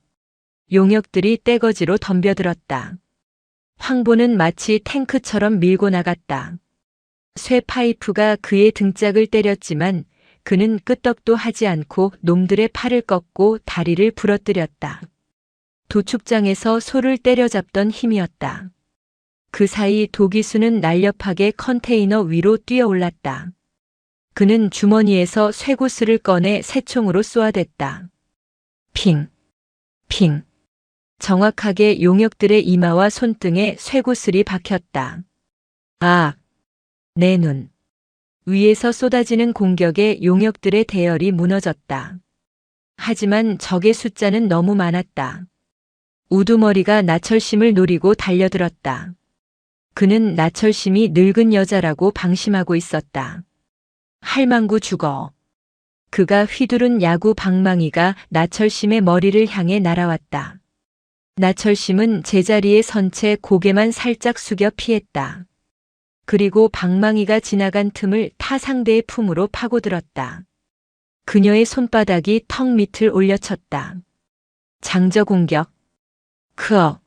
용역들이 떼거지로 덤벼들었다. 황보는 마치 탱크처럼 밀고 나갔다. 쇠 파이프가 그의 등짝을 때렸지만 그는 끄떡도 하지 않고 놈들의 팔을 꺾고 다리를 부러뜨렸다. 도축장에서 소를 때려잡던 힘이었다. 그 사이 도기수는 날렵하게 컨테이너 위로 뛰어올랐다. 그는 주머니에서 쇠구슬을 꺼내 새총으로 쏘아댔다. 핑, 핑. 정확하게 용역들의 이마와 손등에 쇠구슬이 박혔다. 아, 내 눈. 위에서 쏟아지는 공격에 용역들의 대열이 무너졌다. 하지만 적의 숫자는 너무 많았다. 우두머리가 나철심을 노리고 달려들었다. 그는 나철심이 늙은 여자라고 방심하고 있었다. 할망구 죽어. 그가 휘두른 야구 방망이가 나철심의 머리를 향해 날아왔다. 나철심은 제자리에 선 채 고개만 살짝 숙여 피했다. 그리고 방망이가 지나간 틈을 타 상대의 품으로 파고들었다. 그녀의 손바닥이 턱 밑을 올려쳤다. 장저 공격. 크어.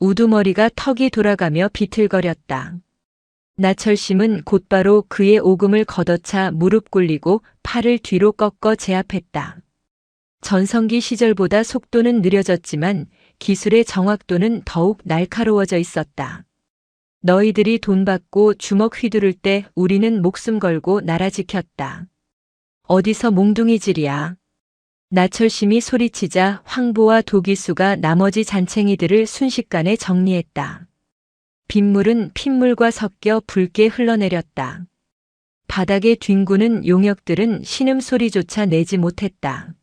우두머리가 턱이 돌아가며 비틀거렸다. 나철심은 곧바로 그의 오금을 걷어차 무릎 꿇리고 팔을 뒤로 꺾어 제압했다. 전성기 시절보다 속도는 느려졌지만 기술의 정확도는 더욱 날카로워져 있었다. 너희들이 돈 받고 주먹 휘두를 때 우리는 목숨 걸고 나라 지켰다. 어디서 몽둥이질이야. 나철심이 소리치자 황보와 도기수가 나머지 잔챙이들을 순식간에 정리했다. 빗물은 핏물과 섞여 붉게 흘러내렸다. 바닥에 뒹구는 용역들은 신음소리조차 내지 못했다.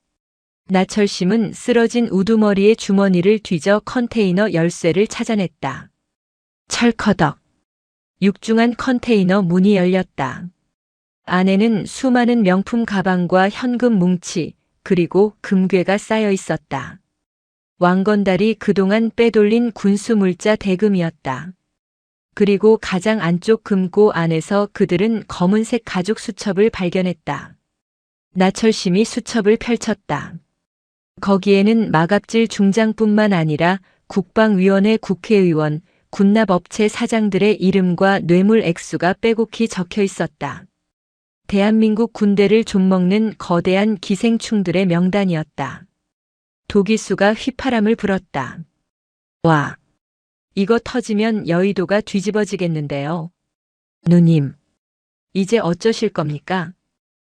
나철심은 쓰러진 우두머리의 주머니를 뒤져 컨테이너 열쇠를 찾아냈다. 철커덕. 육중한 컨테이너 문이 열렸다. 안에는 수많은 명품 가방과 현금 뭉치, 그리고 금괴가 쌓여 있었다. 왕건달이 그동안 빼돌린 군수물자 대금이었다. 그리고 가장 안쪽 금고 안에서 그들은 검은색 가죽 수첩을 발견했다. 나철심이 수첩을 펼쳤다. 거기에는 마갑질 중장뿐만 아니라 국방위원회 국회의원, 군납업체 사장들의 이름과 뇌물 액수가 빼곡히 적혀 있었다. 대한민국 군대를 좀먹는 거대한 기생충들의 명단이었다. 도기수가 휘파람을 불었다. 와, 이거 터지면 여의도가 뒤집어지겠는데요. 누님, 이제 어쩌실 겁니까?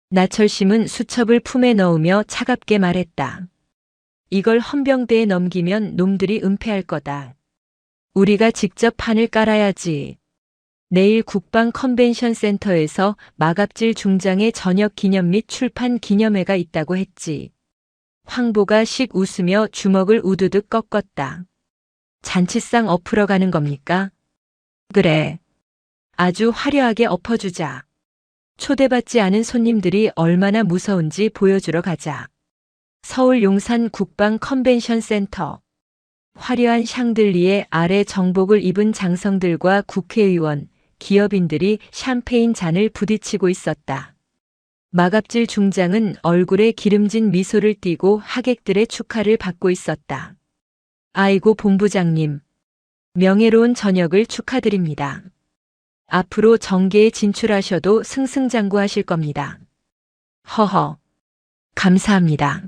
나철심은 수첩을 품에 넣으며 차갑게 말했다. 이걸 헌병대에 넘기면 놈들이 은폐할 거다. 우리가 직접 판을 깔아야지. 내일 국방 컨벤션 센터에서 마갑질 중장의 저녁 기념 및 출판 기념회가 있다고 했지. 황보가 씩 웃으며 주먹을 우두둑 꺾었다. 잔치상 엎으러 가는 겁니까? 그래. 아주 화려하게 엎어주자. 초대받지 않은 손님들이 얼마나 무서운지 보여주러 가자. 서울 용산 국방 컨벤션 센터. 화려한 샹들리에 아래 정복을 입은 장성들과 국회의원, 기업인들이 샴페인 잔을 부딪히고 있었다. 마갑질 중장은 얼굴에 기름진 미소를 띠고 하객들의 축하를 받고 있었다. 아이고 본부장님, 명예로운 저녁을 축하드립니다. 앞으로 정계에 진출하셔도 승승장구하실 겁니다. 허허, 감사합니다.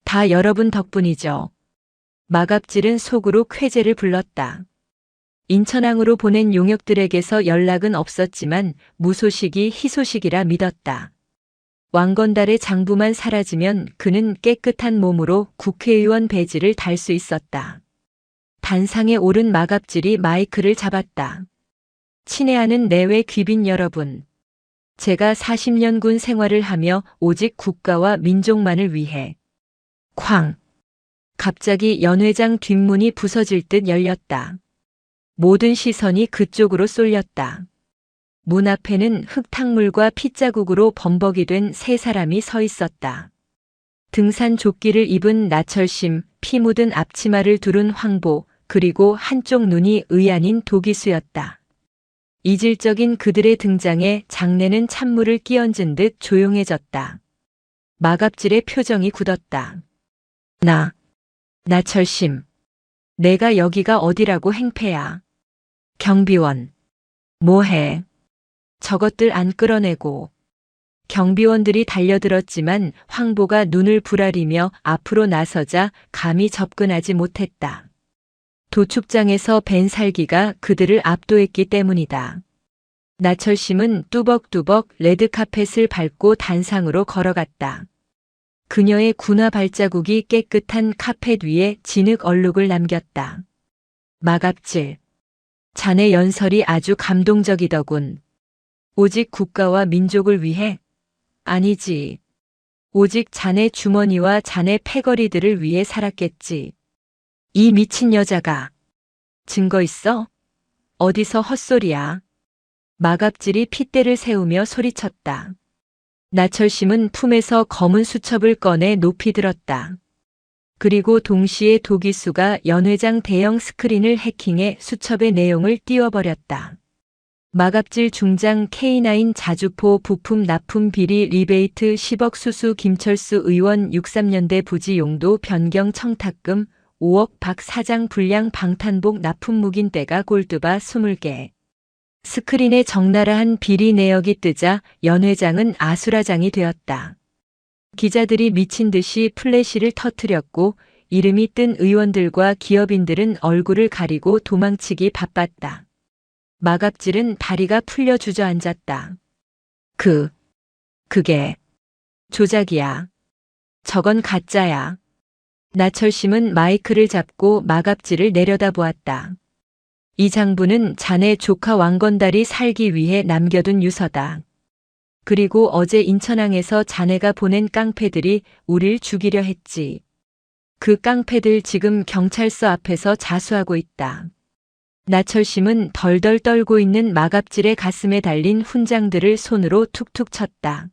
다 여러분 덕분이죠. 마갑질은 속으로 쾌재를 불렀다. 인천항으로 보낸 용역들에게서 연락은 없었지만 무소식이 희소식이라 믿었다. 왕건달의 장부만 사라지면 그는 깨끗한 몸으로 국회의원 배지를 달 수 있었다. 단상에 오른 마갑질이 마이크를 잡았다. 친애하는 내외 귀빈 여러분. 제가 40년 군 생활을 하며 오직 국가와 민족만을 위해. 쾅. 갑자기 연회장 뒷문이 부서질 듯 열렸다. 모든 시선이 그쪽으로 쏠렸다. 문 앞에는 흙탕물과 핏자국으로 범벅이 된 세 사람이 서 있었다. 등산 조끼를 입은 나철심, 피 묻은 앞치마를 두른 황보, 그리고 한쪽 눈이 의아닌 도기수였다. 이질적인 그들의 등장에 장내는 찬물을 끼얹은 듯 조용해졌다. 마갑질의 표정이 굳었다. 나철심. 내가 여기가 어디라고 행패야. 경비원. 뭐해. 저것들 안 끌어내고. 경비원들이 달려들었지만 황보가 눈을 부라리며 앞으로 나서자 감히 접근하지 못했다. 도축장에서 벤 살기가 그들을 압도했기 때문이다. 나철심은 뚜벅뚜벅 레드카펫을 밟고 단상으로 걸어갔다. 그녀의 군화 발자국이 깨끗한 카펫 위에 진흙 얼룩을 남겼다. 마갑질. 자네 연설이 아주 감동적이더군. 오직 국가와 민족을 위해? 아니지. 오직 자네 주머니와 자네 패거리들을 위해 살았겠지. 이 미친 여자가. 증거 있어? 어디서 헛소리야. 마갑질이 핏대를 세우며 소리쳤다. 나철심은 품에서 검은 수첩을 꺼내 높이 들었다. 그리고 동시에 도기수가 연회장 대형 스크린을 해킹해 수첩의 내용을 띄워버렸다. 마갑질 중장 K9 자주포 부품 납품 비리 리베이트 10억 수수 김철수 의원 63년대 부지 용도 변경 청탁금 5억 박 사장 불량 방탄복 납품 묵인대가 골드바 20개. 스크린에 적나라한 비리 내역이 뜨자 연 회장은 아수라장이 되었다. 기자들이 미친 듯이 플래시를 터뜨렸고 이름이 뜬 의원들과 기업인들은 얼굴을 가리고 도망치기 바빴다. 마갑질은 다리가 풀려 주저앉았다. 그게 조작이야. 저건 가짜야. 나철심은 마이크를 잡고 마갑질을 내려다보았다. 이 장부는 자네 조카 왕건달이 살기 위해 남겨둔 유서다. 그리고 어제 인천항에서 자네가 보낸 깡패들이 우릴 죽이려 했지. 그 깡패들 지금 경찰서 앞에서 자수하고 있다. 나철심은 덜덜 떨고 있는 마갑질의 가슴에 달린 훈장들을 손으로 툭툭 쳤다.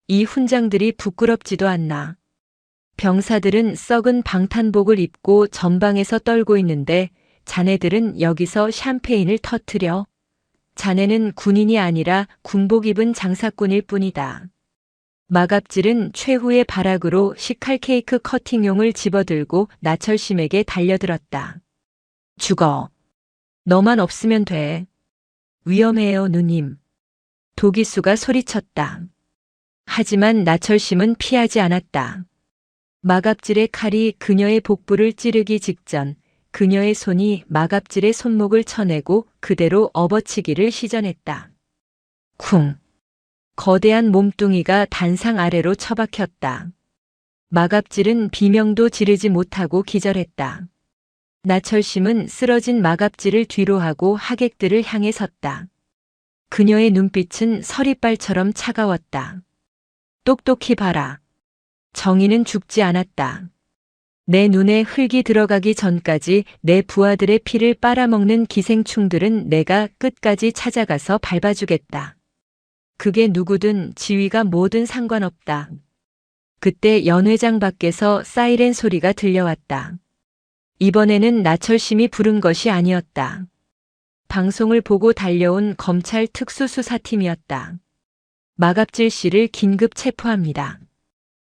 이 훈장들이 부끄럽지도 않나. 병사들은 썩은 방탄복을 입고 전방에서 떨고 있는데 자네들은 여기서 샴페인을 터뜨려. 자네는 군인이 아니라 군복 입은 장사꾼일 뿐이다. 마갑질은 최후의 발악으로 식칼 케이크 커팅용을 집어들고 나철심에게 달려들었다. 죽어. 너만 없으면 돼. 위험해요, 누님. 도기수가 소리쳤다. 하지만 나철심은 피하지 않았다. 마갑질의 칼이 그녀의 복부를 찌르기 직전 그녀의 손이 마갑질의 손목을 쳐내고 그대로 업어치기를 시전했다. 쿵. 거대한 몸뚱이가 단상 아래로 처박혔다. 마갑질은 비명도 지르지 못하고 기절했다. 나철심은 쓰러진 마갑질을 뒤로하고 하객들을 향해 섰다. 그녀의 눈빛은 서리빨처럼 차가웠다. 똑똑히 봐라. 정의는 죽지 않았다. 내 눈에 흙이 들어가기 전까지 내 부하들의 피를 빨아먹는 기생충들은 내가 끝까지 찾아가서 밟아주겠다. 그게 누구든 지위가 뭐든 상관없다. 그때 연회장 밖에서 사이렌 소리가 들려왔다. 이번에는 나철심이 부른 것이 아니었다. 방송을 보고 달려온 검찰 특수수사팀이었다. 마갑질 씨를 긴급 체포합니다.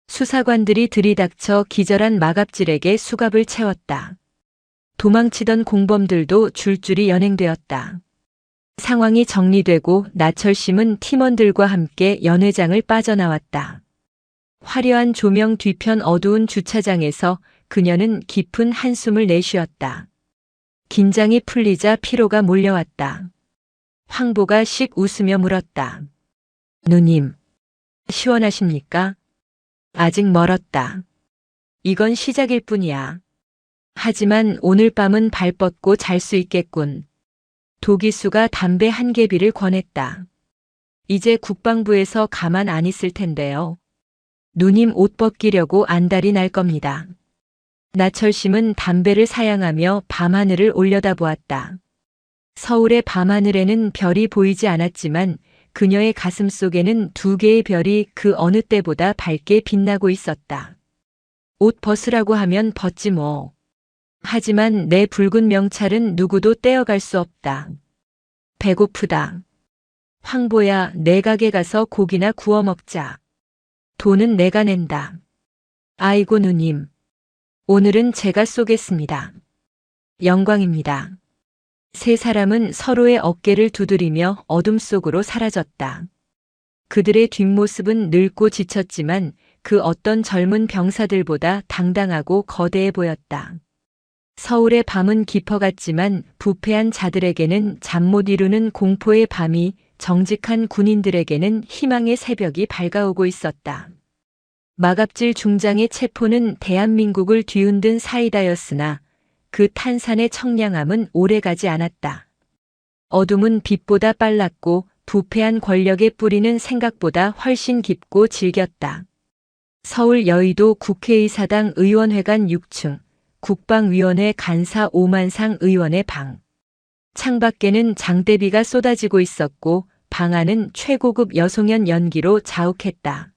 수사관들이 들이닥쳐 기절한 마갑질에게 수갑을 채웠다. 도망치던 공범들도 줄줄이 연행되었다. 상황이 정리되고 나철심은 팀원들과 함께 연회장을 빠져나왔다. 화려한 조명 뒤편 어두운 주차장에서 그녀는 깊은 한숨을 내쉬었다. 긴장이 풀리자 피로가 몰려왔다. 황보가 씩 웃으며 물었다. 누님, 시원하십니까? 아직 멀었다. 이건 시작일 뿐이야. 하지만 오늘 밤은 발 뻗고 잘 수 있겠군. 도기수가 담배 한 개비를 권했다. 이제 국방부에서 가만 안 있을 텐데요. 누님 옷 벗기려고 안달이 날 겁니다. 나철심은 담배를 사양하며 밤하늘을 올려다보았다. 서울의 밤하늘에는 별이 보이지 않았지만 그녀의 가슴 속에는 두 개의 별이 그 어느 때보다 밝게 빛나고 있었다. 옷 벗으라고 하면 벗지 뭐. 하지만 내 붉은 명찰은 누구도 떼어갈 수 없다. 배고프다. 황보야, 내 가게 가서 고기나 구워 먹자. 돈은 내가 낸다. 아이고 누님. 오늘은 제가 쏘겠습니다. 영광입니다. 세 사람은 서로의 어깨를 두드리며 어둠 속으로 사라졌다. 그들의 뒷모습은 늙고 지쳤지만 그 어떤 젊은 병사들보다 당당하고 거대해 보였다. 서울의 밤은 깊어갔지만 부패한 자들에게는 잠 못 이루는 공포의 밤이, 정직한 군인들에게는 희망의 새벽이 밝아오고 있었다. 마갑질 중장의 체포는 대한민국을 뒤흔든 사이다였으나 그 탄산의 청량함은 오래가지 않았다. 어둠은 빛보다 빨랐고 부패한 권력의 뿌리는 생각보다 훨씬 깊고 질겼다. 서울 여의도 국회의사당 의원회관 6층, 국방위원회 간사 오만상 의원의 방. 창밖에는 장대비가 쏟아지고 있었고 방 안은 최고급 여송연 연기로 자욱했다.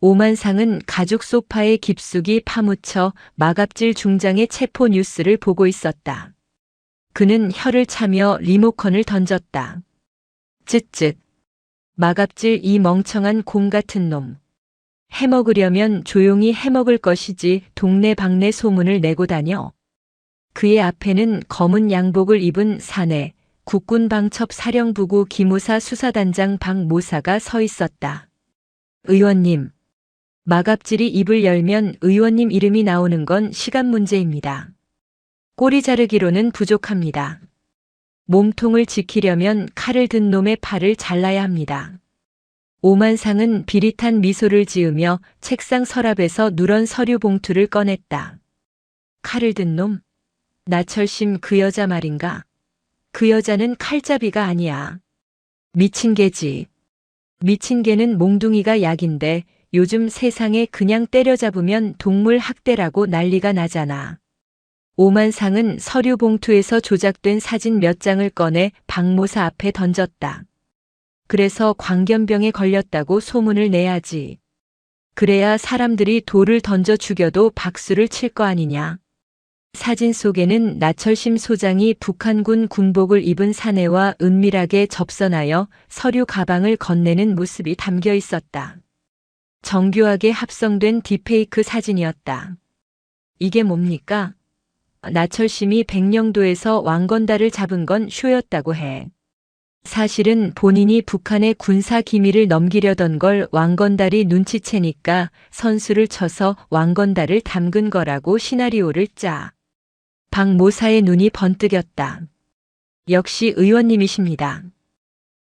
오만상은 가죽 소파에 깊숙이 파묻혀 마갑질 중장의 체포 뉴스를 보고 있었다. 그는 혀를 차며 리모컨을 던졌다. 쯧쯧. 마갑질 이 멍청한 곰 같은 놈. 해먹으려면 조용히 해먹을 것이지 동네방네 소문을 내고 다녀. 그의 앞에는 검은 양복을 입은 사내 국군방첩 사령부구 기무사 수사단장 박모사가 서 있었다. 의원님. 마갑질이 입을 열면 의원님 이름이 나오는 건 시간 문제입니다. 꼬리 자르기로는 부족합니다. 몸통을 지키려면 칼을 든 놈의 팔을 잘라야 합니다. 오만상은 비릿한 미소를 지으며 책상 서랍에서 누런 서류 봉투를 꺼냈다. 칼을 든 놈? 나철심 그 여자 말인가? 그 여자는 칼잡이가 아니야. 미친 개지. 미친 개는 몽둥이가 약인데 요즘 세상에 그냥 때려잡으면 동물 학대라고 난리가 나잖아. 오만상은 서류 봉투에서 조작된 사진 몇 장을 꺼내 박모사 앞에 던졌다. 그래서 광견병에 걸렸다고 소문을 내야지. 그래야 사람들이 돌을 던져 죽여도 박수를 칠 거 아니냐. 사진 속에는 나철심 소장이 북한군 군복을 입은 사내와 은밀하게 접선하여 서류 가방을 건네는 모습이 담겨 있었다. 정교하게 합성된 딥페이크 사진이었다. 이게 뭡니까? 나철심이 백령도에서 왕건달을 잡은 건 쇼였다고 해. 사실은 본인이 북한의 군사 기밀을 넘기려던 걸 왕건달이 눈치채니까 선수를 쳐서 왕건달을 담근 거라고 시나리오를 짜. 박모사의 눈이 번뜩였다. 역시 의원님이십니다.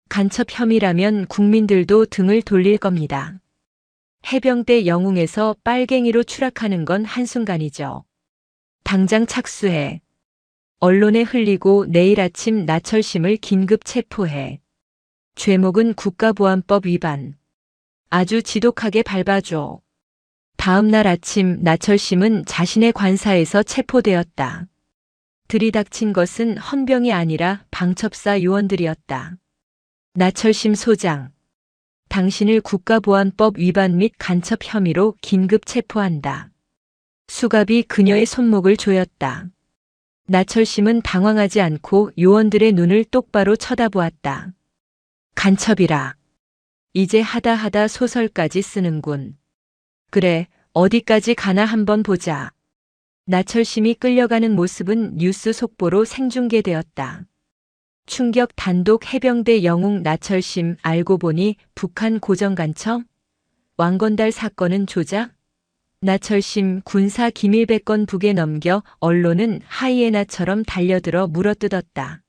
간첩 혐의라면 국민들도 등을 돌릴 겁니다. 해병대 영웅에서 빨갱이로 추락하는 건 한순간이죠. 당장 착수해. 언론에 흘리고 내일 아침 나철심을 긴급 체포해. 죄목은 국가보안법 위반. 아주 지독하게 밟아줘. 다음 날 아침 나철심은 자신의 관사에서 체포되었다. 들이닥친 것은 헌병이 아니라 방첩사 요원들이었다. 나철심 소장. 당신을 국가보안법 위반 및 간첩 혐의로 긴급 체포한다. 수갑이 그녀의 손목을 조였다. 나철심은 당황하지 않고 요원들의 눈을 똑바로 쳐다보았다. 간첩이라. 이제 하다 소설까지 쓰는군. 그래, 어디까지 가나 한번 보자. 나철심이 끌려가는 모습은 뉴스 속보로 생중계되었다. 충격 단독 해병대 영웅 나철심 알고 보니 북한 고정간첩? 왕건달 사건은 조작? 나철심 군사 기밀 100건 북에 넘겨 언론은 하이에나처럼 달려들어 물어뜯었다.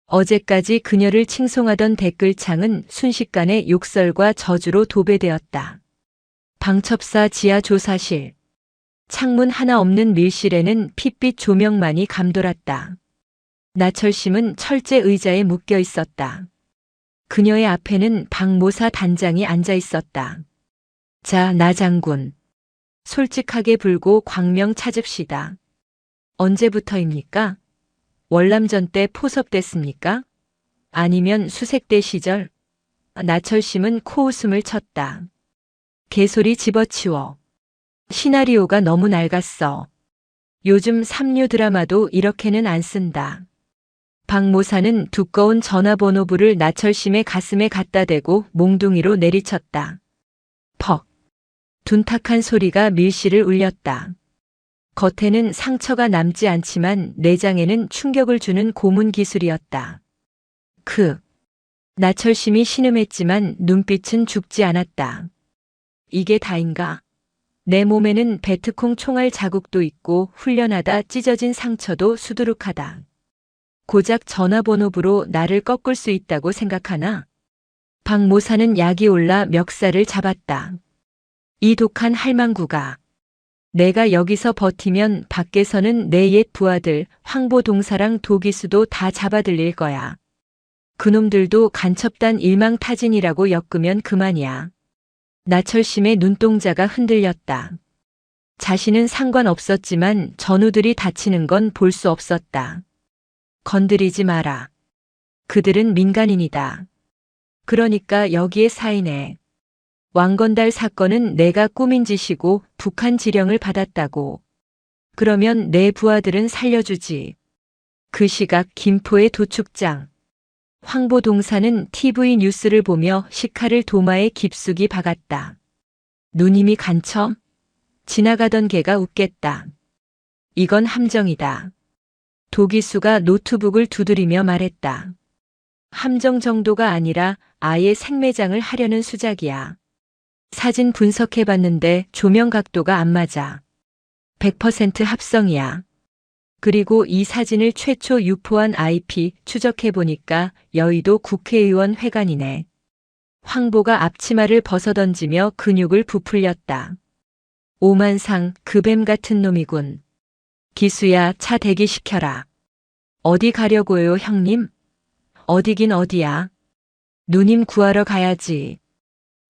어제까지 그녀를 칭송하던 댓글창은 순식간에 욕설과 저주로 도배되었다. 방첩사 지하 조사실. 창문 하나 없는 밀실에는 핏빛 조명만이 감돌았다. 나철심은 철제 의자에 묶여 있었다. 그녀의 앞에는 박모사 단장이 앉아 있었다. 자, 나 장군. 솔직하게 불고 광명 찾읍시다. 언제부터입니까? 월남전 때 포섭됐습니까? 아니면 수색대 시절? 나철심은 코웃음을 쳤다. 개소리 집어치워. 시나리오가 너무 낡았어. 요즘 삼류 드라마도 이렇게는 안 쓴다. 박 모사는 두꺼운 전화번호부를 나철심의 가슴에 갖다 대고 몽둥이로 내리쳤다. 퍽. 둔탁한 소리가 밀실을 울렸다. 겉에는 상처가 남지 않지만 내장에는 충격을 주는 고문 기술이었다. 나철심이 신음했지만 눈빛은 죽지 않았다. 이게 다인가? 내 몸에는 베트콩 총알 자국도 있고 훈련하다 찢어진 상처도 수두룩하다. 고작 전화번호부로 나를 꺾을 수 있다고 생각하나? 박 모사는 약이 올라 멱살을 잡았다. 이 독한 할망구가. 내가 여기서 버티면 밖에서는 내 옛 부하들 황보동사랑 도기수도 다 잡아들릴 거야. 그놈들도 간첩단 일망타진이라고 엮으면 그만이야. 나철심의 눈동자가 흔들렸다. 자신은 상관없었지만 전우들이 다치는 건 볼 수 없었다. 건드리지 마라. 그들은 민간인이다. 그러니까 여기에 사인해. 왕건달 사건은 내가 꾸민 짓이고 북한 지령을 받았다고. 그러면 내 부하들은 살려주지. 그 시각 김포의 도축장. 황보동사는 TV 뉴스를 보며 식칼을 도마에 깊숙이 박았다. 누님이 간첩? 지나가던 개가 웃겠다. 이건 함정이다. 도기수가 노트북을 두드리며 말했다. 함정 정도가 아니라 아예 생매장을 하려는 수작이야. 사진 분석해봤는데 조명 각도가 안 맞아. 100% 합성이야. 그리고 이 사진을 최초 유포한 IP 추적해보니까 여의도 국회의원 회관이네. 황보가 앞치마를 벗어던지며 근육을 부풀렸다. 오만상 그 뱀 같은 놈이군. 기수야, 차 대기시켜라. 어디 가려고요, 형님? 어디긴 어디야. 누님 구하러 가야지.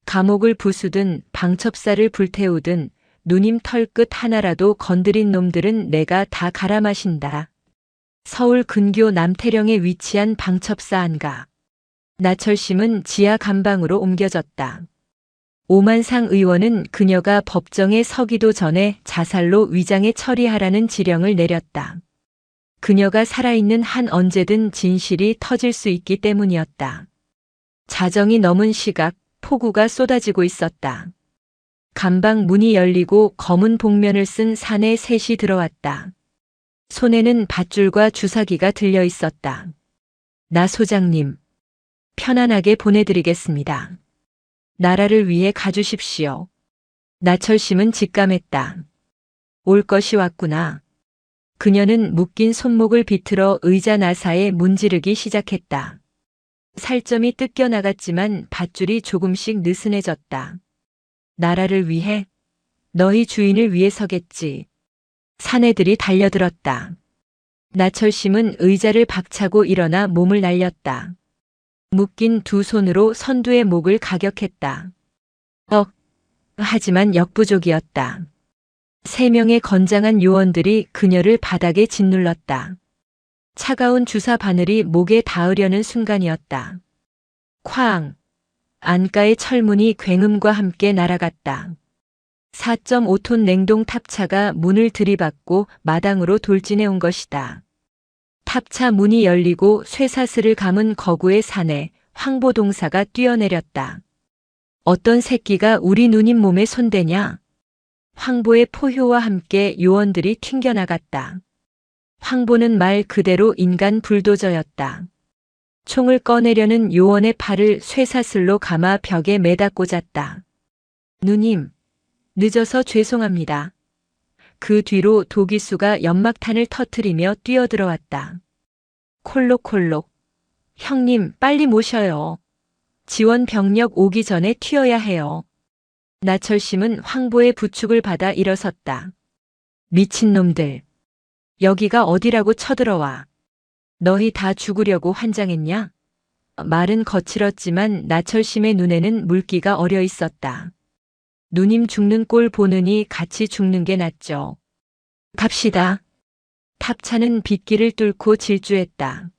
감옥을 부수든 방첩사를 불태우든 누님 털끝 하나라도 건드린 놈들은 내가 다 갈아 마신다. 서울 근교 남태령에 위치한 방첩사 안가. 나철심은 지하 감방으로 옮겨졌다. 오만상 의원은 그녀가 법정에 서기도 전에 자살로 위장에 처리하라는 지령을 내렸다. 그녀가 살아있는 한 언제든 진실이 터질 수 있기 때문이었다. 자정이 넘은 시각 폭우가 쏟아지고 있었다. 감방 문이 열리고 검은 복면을 쓴 사내 셋이 들어왔다. 손에는 밧줄과 주사기가 들려 있었다. 나 소장님, 편안하게 보내드리겠습니다. 나라를 위해 가주십시오. 나철심은 직감했다. 올 것이 왔구나. 그녀는 묶인 손목을 비틀어 의자 나사에 문지르기 시작했다. 살점이 뜯겨나갔지만 밧줄이 조금씩 느슨해졌다. 나라를 위해? 너희 주인을 위해서겠지. 사내들이 달려들었다. 나철심은 의자를 박차고 일어나 몸을 날렸다. 묶인 두 손으로 선두의 목을 가격했다. 하지만 역부족이었다. 3명의 건장한 요원들이 그녀를 바닥에 짓눌렀다. 차가운 주사 바늘이 목에 닿으려는 순간이었다. 쾅! 안가의 철문이 굉음과 함께 날아갔다. 4.5톤 냉동 탑차가 문을 들이받고 마당으로 돌진해 온 것이다. 탑차 문이 열리고 쇠사슬을 감은 거구의 산에 황보동사가 뛰어내렸다. 어떤 새끼가 우리 누님 몸에 손대냐? 황보의 포효와 함께 요원들이 튕겨나갔다. 황보는 말 그대로 인간 불도저였다. 총을 꺼내려는 요원의 팔을 쇠사슬로 감아 벽에 매다 꽂았다. 누님, 늦어서 죄송합니다. 그 뒤로 도기수가 연막탄을 터뜨리며 뛰어들어왔다. 콜록콜록. 형님, 빨리 모셔요. 지원 병력 오기 전에 튀어야 해요. 나철심은 황보의 부축을 받아 일어섰다. 미친놈들. 여기가 어디라고 쳐들어와. 너희 다 죽으려고 환장했냐? 말은 거칠었지만 나철심의 눈에는 물기가 어려 있었다. 누님 죽는 꼴 보느니 같이 죽는 게 낫죠. 갑시다. 탑차는 빗길을 뚫고 질주했다.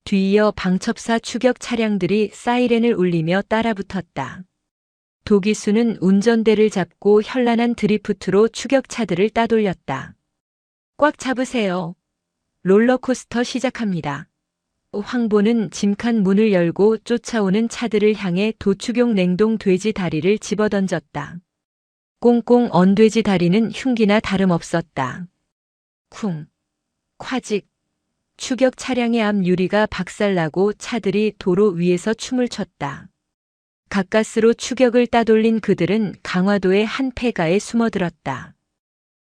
뒤이어 방첩사 추격 차량들이 사이렌을 울리며 따라붙었다. 도기수는 운전대를 잡고 현란한 드리프트로 추격차들을 따돌렸다. 꽉 잡으세요. 롤러코스터 시작합니다. 황보는 짐칸 문을 열고 쫓아오는 차들을 향해 도축용 냉동 돼지 다리를 집어던졌다. 꽁꽁 언 돼지 다리는 흉기나 다름없었다. 쿵, 콰직, 추격 차량의 앞 유리가 박살나고 차들이 도로 위에서 춤을 췄다. 가까스로 추격을 따돌린 그들은 강화도의 한 폐가에 숨어들었다.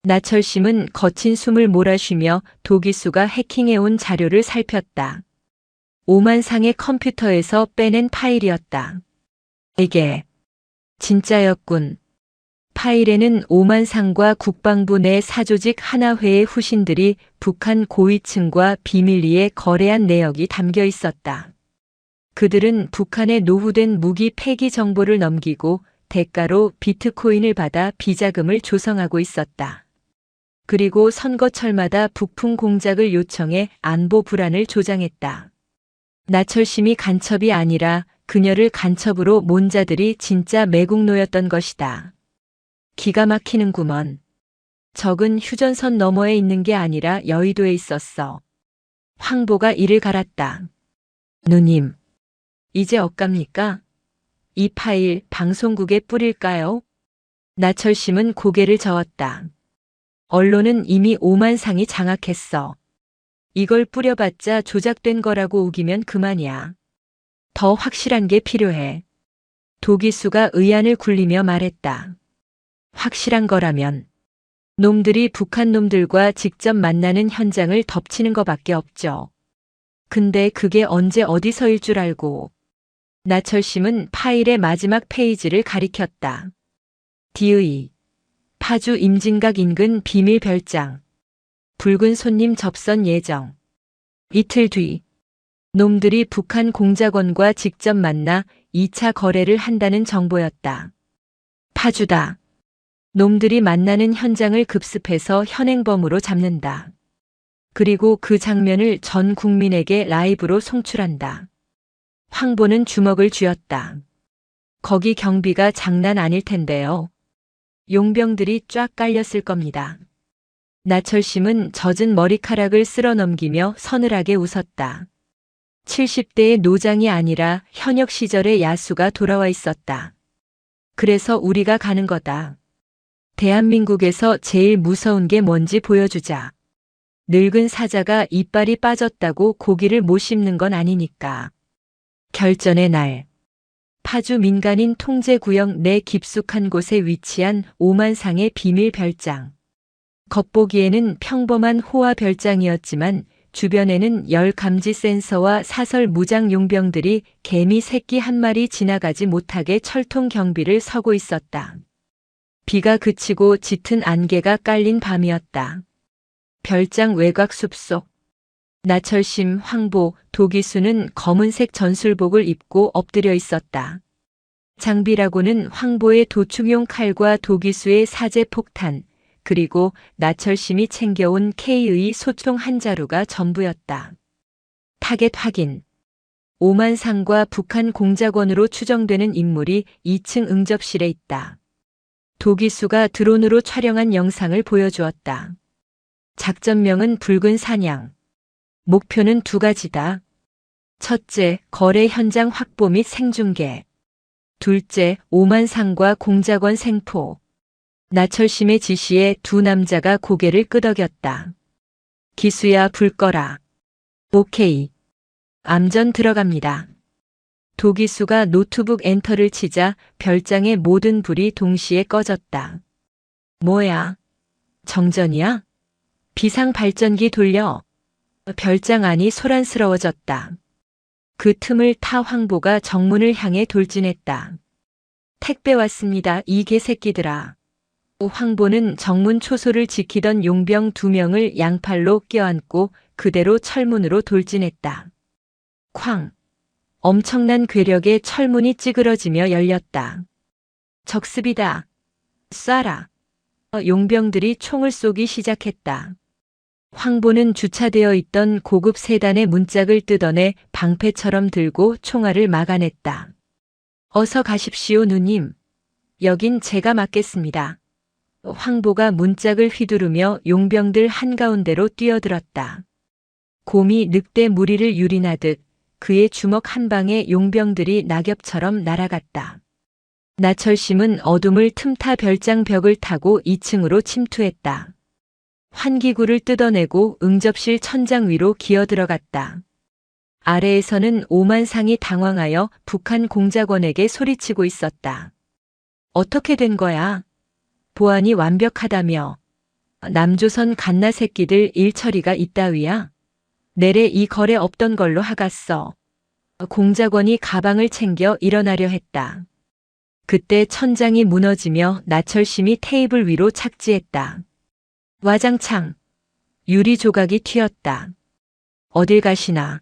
나철심은 거친 숨을 몰아쉬며 도기수가 해킹해온 자료를 살폈다. 오만상의 컴퓨터에서 빼낸 파일이었다. 이게 진짜였군. 파일에는 오만상과 국방부 내 사조직 하나회의 후신들이 북한 고위층과 비밀리에 거래한 내역이 담겨 있었다. 그들은 북한에 노후된 무기 폐기 정보를 넘기고 대가로 비트코인을 받아 비자금을 조성하고 있었다. 그리고 선거철마다 북풍 공작을 요청해 안보 불안을 조장했다. 나철심이 간첩이 아니라 그녀를 간첩으로 몬 자들이 진짜 매국노였던 것이다. 기가 막히는구먼. 적은 휴전선 너머에 있는 게 아니라 여의도에 있었어. 황보가 이를 갈았다. 누님, 이제 엇갑니까? 이 파일 방송국에 뿌릴까요? 나철심은 고개를 저었다. 언론은 이미 오만상이 장악했어. 이걸 뿌려봤자 조작된 거라고 우기면 그만이야. 더 확실한 게 필요해. 도기수가 의안을 굴리며 말했다. 확실한 거라면 놈들이 북한 놈들과 직접 만나는 현장을 덮치는 거밖에 없죠. 근데 그게 언제 어디서일 줄 알고. 나철심은 파일의 마지막 페이지를 가리켰다. D의 파주 임진각 인근 비밀 별장. 붉은 손님 접선 예정. 이틀 뒤 놈들이 북한 공작원과 직접 만나 2차 거래를 한다는 정보였다. 파주다. 놈들이 만나는 현장을 급습해서 현행범으로 잡는다. 그리고 그 장면을 전 국민에게 라이브로 송출한다. 황보는 주먹을 쥐었다. 거기 경비가 장난 아닐 텐데요. 용병들이 쫙 깔렸을 겁니다. 나철심은 젖은 머리카락을 쓸어 넘기며 서늘하게 웃었다. 70대의 노장이 아니라 현역 시절의 야수가 돌아와 있었다. 그래서 우리가 가는 거다. 대한민국에서 제일 무서운 게 뭔지 보여주자. 늙은 사자가 이빨이 빠졌다고 고기를 못 씹는 건 아니니까. 결전의 날. 파주 민간인 통제구역 내 깊숙한 곳에 위치한 오만상의 비밀 별장. 겉보기에는 평범한 호화 별장이었지만 주변에는 열 감지 센서와 사설 무장 용병들이 개미 새끼 한 마리 지나가지 못하게 철통 경비를 서고 있었다. 비가 그치고 짙은 안개가 깔린 밤이었다. 별장 외곽 숲속. 나철심, 황보, 도기수는 검은색 전술복을 입고 엎드려 있었다. 장비라고는 황보의 도축용 칼과 도기수의 사제 폭탄, 그리고 나철심이 챙겨온 K의 소총 한 자루가 전부였다. 타겟 확인. 오만상과 북한 공작원으로 추정되는 인물이 2층 응접실에 있다. 도기수가 드론으로 촬영한 영상을 보여주었다. 작전명은 붉은 사냥. 목표는 두 가지다. 첫째, 거래 현장 확보 및 생중계. 둘째, 오만상과 공작원 생포. 나철심의 지시에 두 남자가 고개를 끄덕였다. 기수야, 불 꺼라. 오케이. 암전 들어갑니다. 도기수가 노트북 엔터를 치자 별장의 모든 불이 동시에 꺼졌다. 뭐야? 정전이야? 비상 발전기 돌려. 별장 안이 소란스러워졌다. 그 틈을 타 황보가 정문을 향해 돌진했다. 택배 왔습니다, 이 개새끼들아. 황보는 정문 초소를 지키던 용병 2명을 양팔로 껴안고 그대로 철문으로 돌진했다. 쾅! 엄청난 괴력에 철문이 찌그러지며 열렸다. 적습이다. 쏴라. 용병들이 총을 쏘기 시작했다. 황보는 주차되어 있던 고급 세단의 문짝을 뜯어내 방패처럼 들고 총알을 막아냈다. 어서 가십시오, 누님. 여긴 제가 맡겠습니다. 황보가 문짝을 휘두르며 용병들 한가운데로 뛰어들었다. 곰이 늑대 무리를 유린하듯 그의 주먹 한 방에 용병들이 낙엽처럼 날아갔다. 나철심은 어둠을 틈타 별장벽을 타고 2층으로 침투했다. 환기구를 뜯어내고 응접실 천장 위로 기어들어갔다. 아래에서는 오만상이 당황하여 북한 공작원에게 소리치고 있었다. 어떻게 된 거야? 보안이 완벽하다며. 남조선 갓나 새끼들 일처리가 있다위야? 내래 이 거래 없던 걸로 하갔어. 공작원이 가방을 챙겨 일어나려 했다. 그때 천장이 무너지며 나철심이 테이블 위로 착지했다. 와장창. 유리 조각이 튀었다. 어딜 가시나.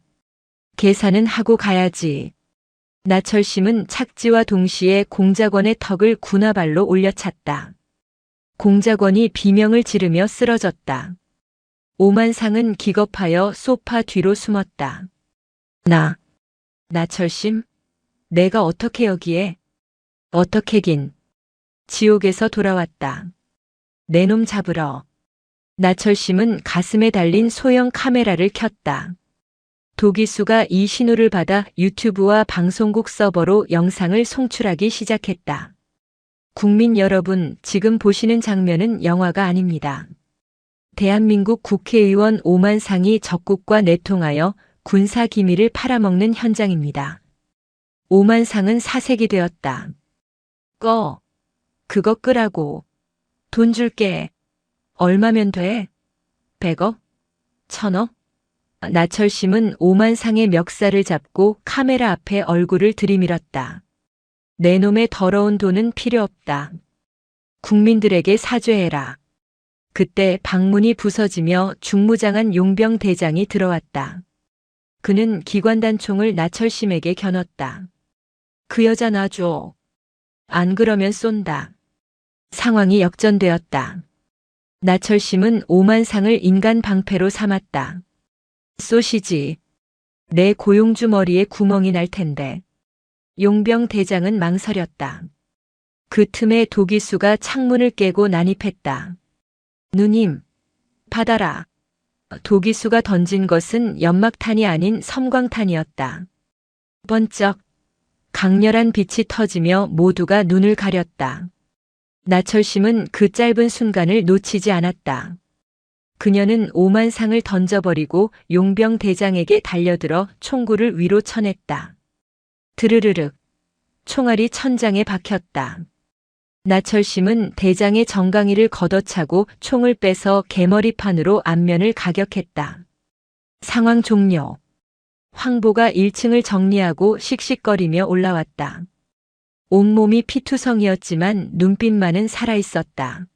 계산은 하고 가야지. 나철심은 착지와 동시에 공작원의 턱을 군화발로 올려찼다. 공작원이 비명을 지르며 쓰러졌다. 오만상은 기겁하여 소파 뒤로 숨었다. 나철심? 내가 어떻게 여기에? 어떻게긴. 지옥에서 돌아왔다. 내 놈 잡으러. 나철심은 가슴에 달린 소형 카메라를 켰다. 도기수가 이 신호를 받아 유튜브와 방송국 서버로 영상을 송출하기 시작했다. 국민 여러분, 지금 보시는 장면은 영화가 아닙니다. 대한민국 국회의원 오만상이 적국과 내통하여 군사 기밀을 팔아먹는 현장입니다. 오만상은 사색이 되었다. 그거 끄라고. 돈 줄게. 얼마면 돼? 100억? 1000억? 나철심은 오만상의 멱살을 잡고 카메라 앞에 얼굴을 들이밀었다. 내 놈의 더러운 돈은 필요 없다. 국민들에게 사죄해라. 그때 방문이 부서지며 중무장한 용병 대장이 들어왔다. 그는 기관단총을 나철심에게 겨눴다. 그 여자 놔줘. 안 그러면 쏜다. 상황이 역전되었다. 나철심은 오만상을 인간 방패로 삼았다. 쏘시지. 내 고용주 머리에 구멍이 날 텐데. 용병 대장은 망설였다. 그 틈에 도기수가 창문을 깨고 난입했다. 누님, 받아라. 도기수가 던진 것은 연막탄이 아닌 섬광탄이었다. 번쩍. 강렬한 빛이 터지며 모두가 눈을 가렸다. 나철심은 그 짧은 순간을 놓치지 않았다. 그녀는 오만상을 던져버리고 용병 대장에게 달려들어 총구를 위로 쳐냈다. 드르르륵. 총알이 천장에 박혔다. 나철심은 대장의 정강이를 걷어차고 총을 빼서 개머리판으로 앞면을 가격했다. 상황 종료. 황보가 1층을 정리하고 씩씩거리며 올라왔다. 온몸이 피투성이었지만 눈빛만은 살아있었다.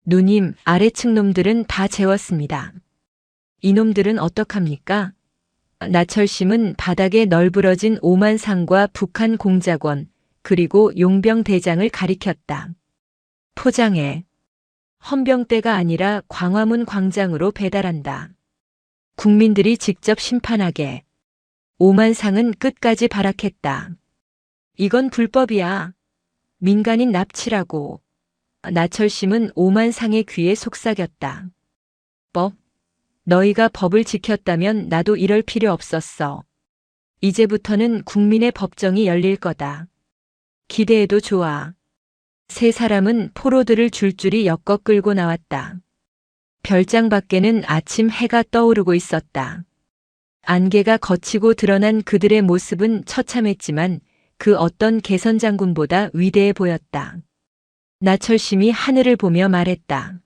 누님, 아래층 놈들은 다 재웠습니다. 이놈들은 어떡합니까? 나철심은 바닥에 널브러진 오만상과 북한 공작원, 그리고 용병 대장을 가리켰다. 포장해. 헌병대가 아니라 광화문 광장으로 배달한다. 국민들이 직접 심판하게. 오만상은 끝까지 발악했다. 이건 불법이야. 민간인 납치라고. 나철심은 오만상의 귀에 속삭였다. 법? 너희가 법을 지켰다면 나도 이럴 필요 없었어. 이제부터는 국민의 법정이 열릴 거다. 기대해도 좋아. 세 사람은 포로들을 줄줄이 엮어 끌고 나왔다. 별장 밖에는 아침 해가 떠오르고 있었다. 안개가 걷히고 드러난 그들의 모습은 처참했지만 그 어떤 개선장군보다 위대해 보였다. 나철심이 하늘을 보며 말했다.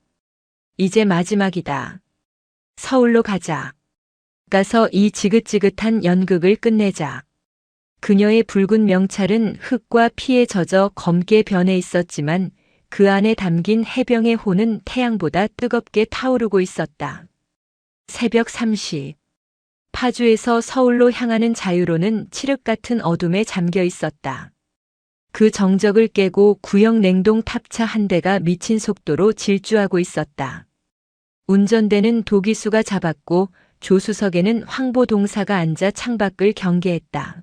이제 마지막이다. 서울로 가자. 가서 이 지긋지긋한 연극을 끝내자. 그녀의 붉은 명찰은 흙과 피에 젖어 검게 변해 있었지만 그 안에 담긴 해병의 혼은 태양보다 뜨겁게 타오르고 있었다. 새벽 3시. 파주에서 서울로 향하는 자유로는 칠흑 같은 어둠에 잠겨 있었다. 그 정적을 깨고 구형 냉동 탑차 한 대가 미친 속도로 질주하고 있었다. 운전대는 도기수가 잡았고 조수석에는 황보 동사가 앉아 창밖을 경계했다.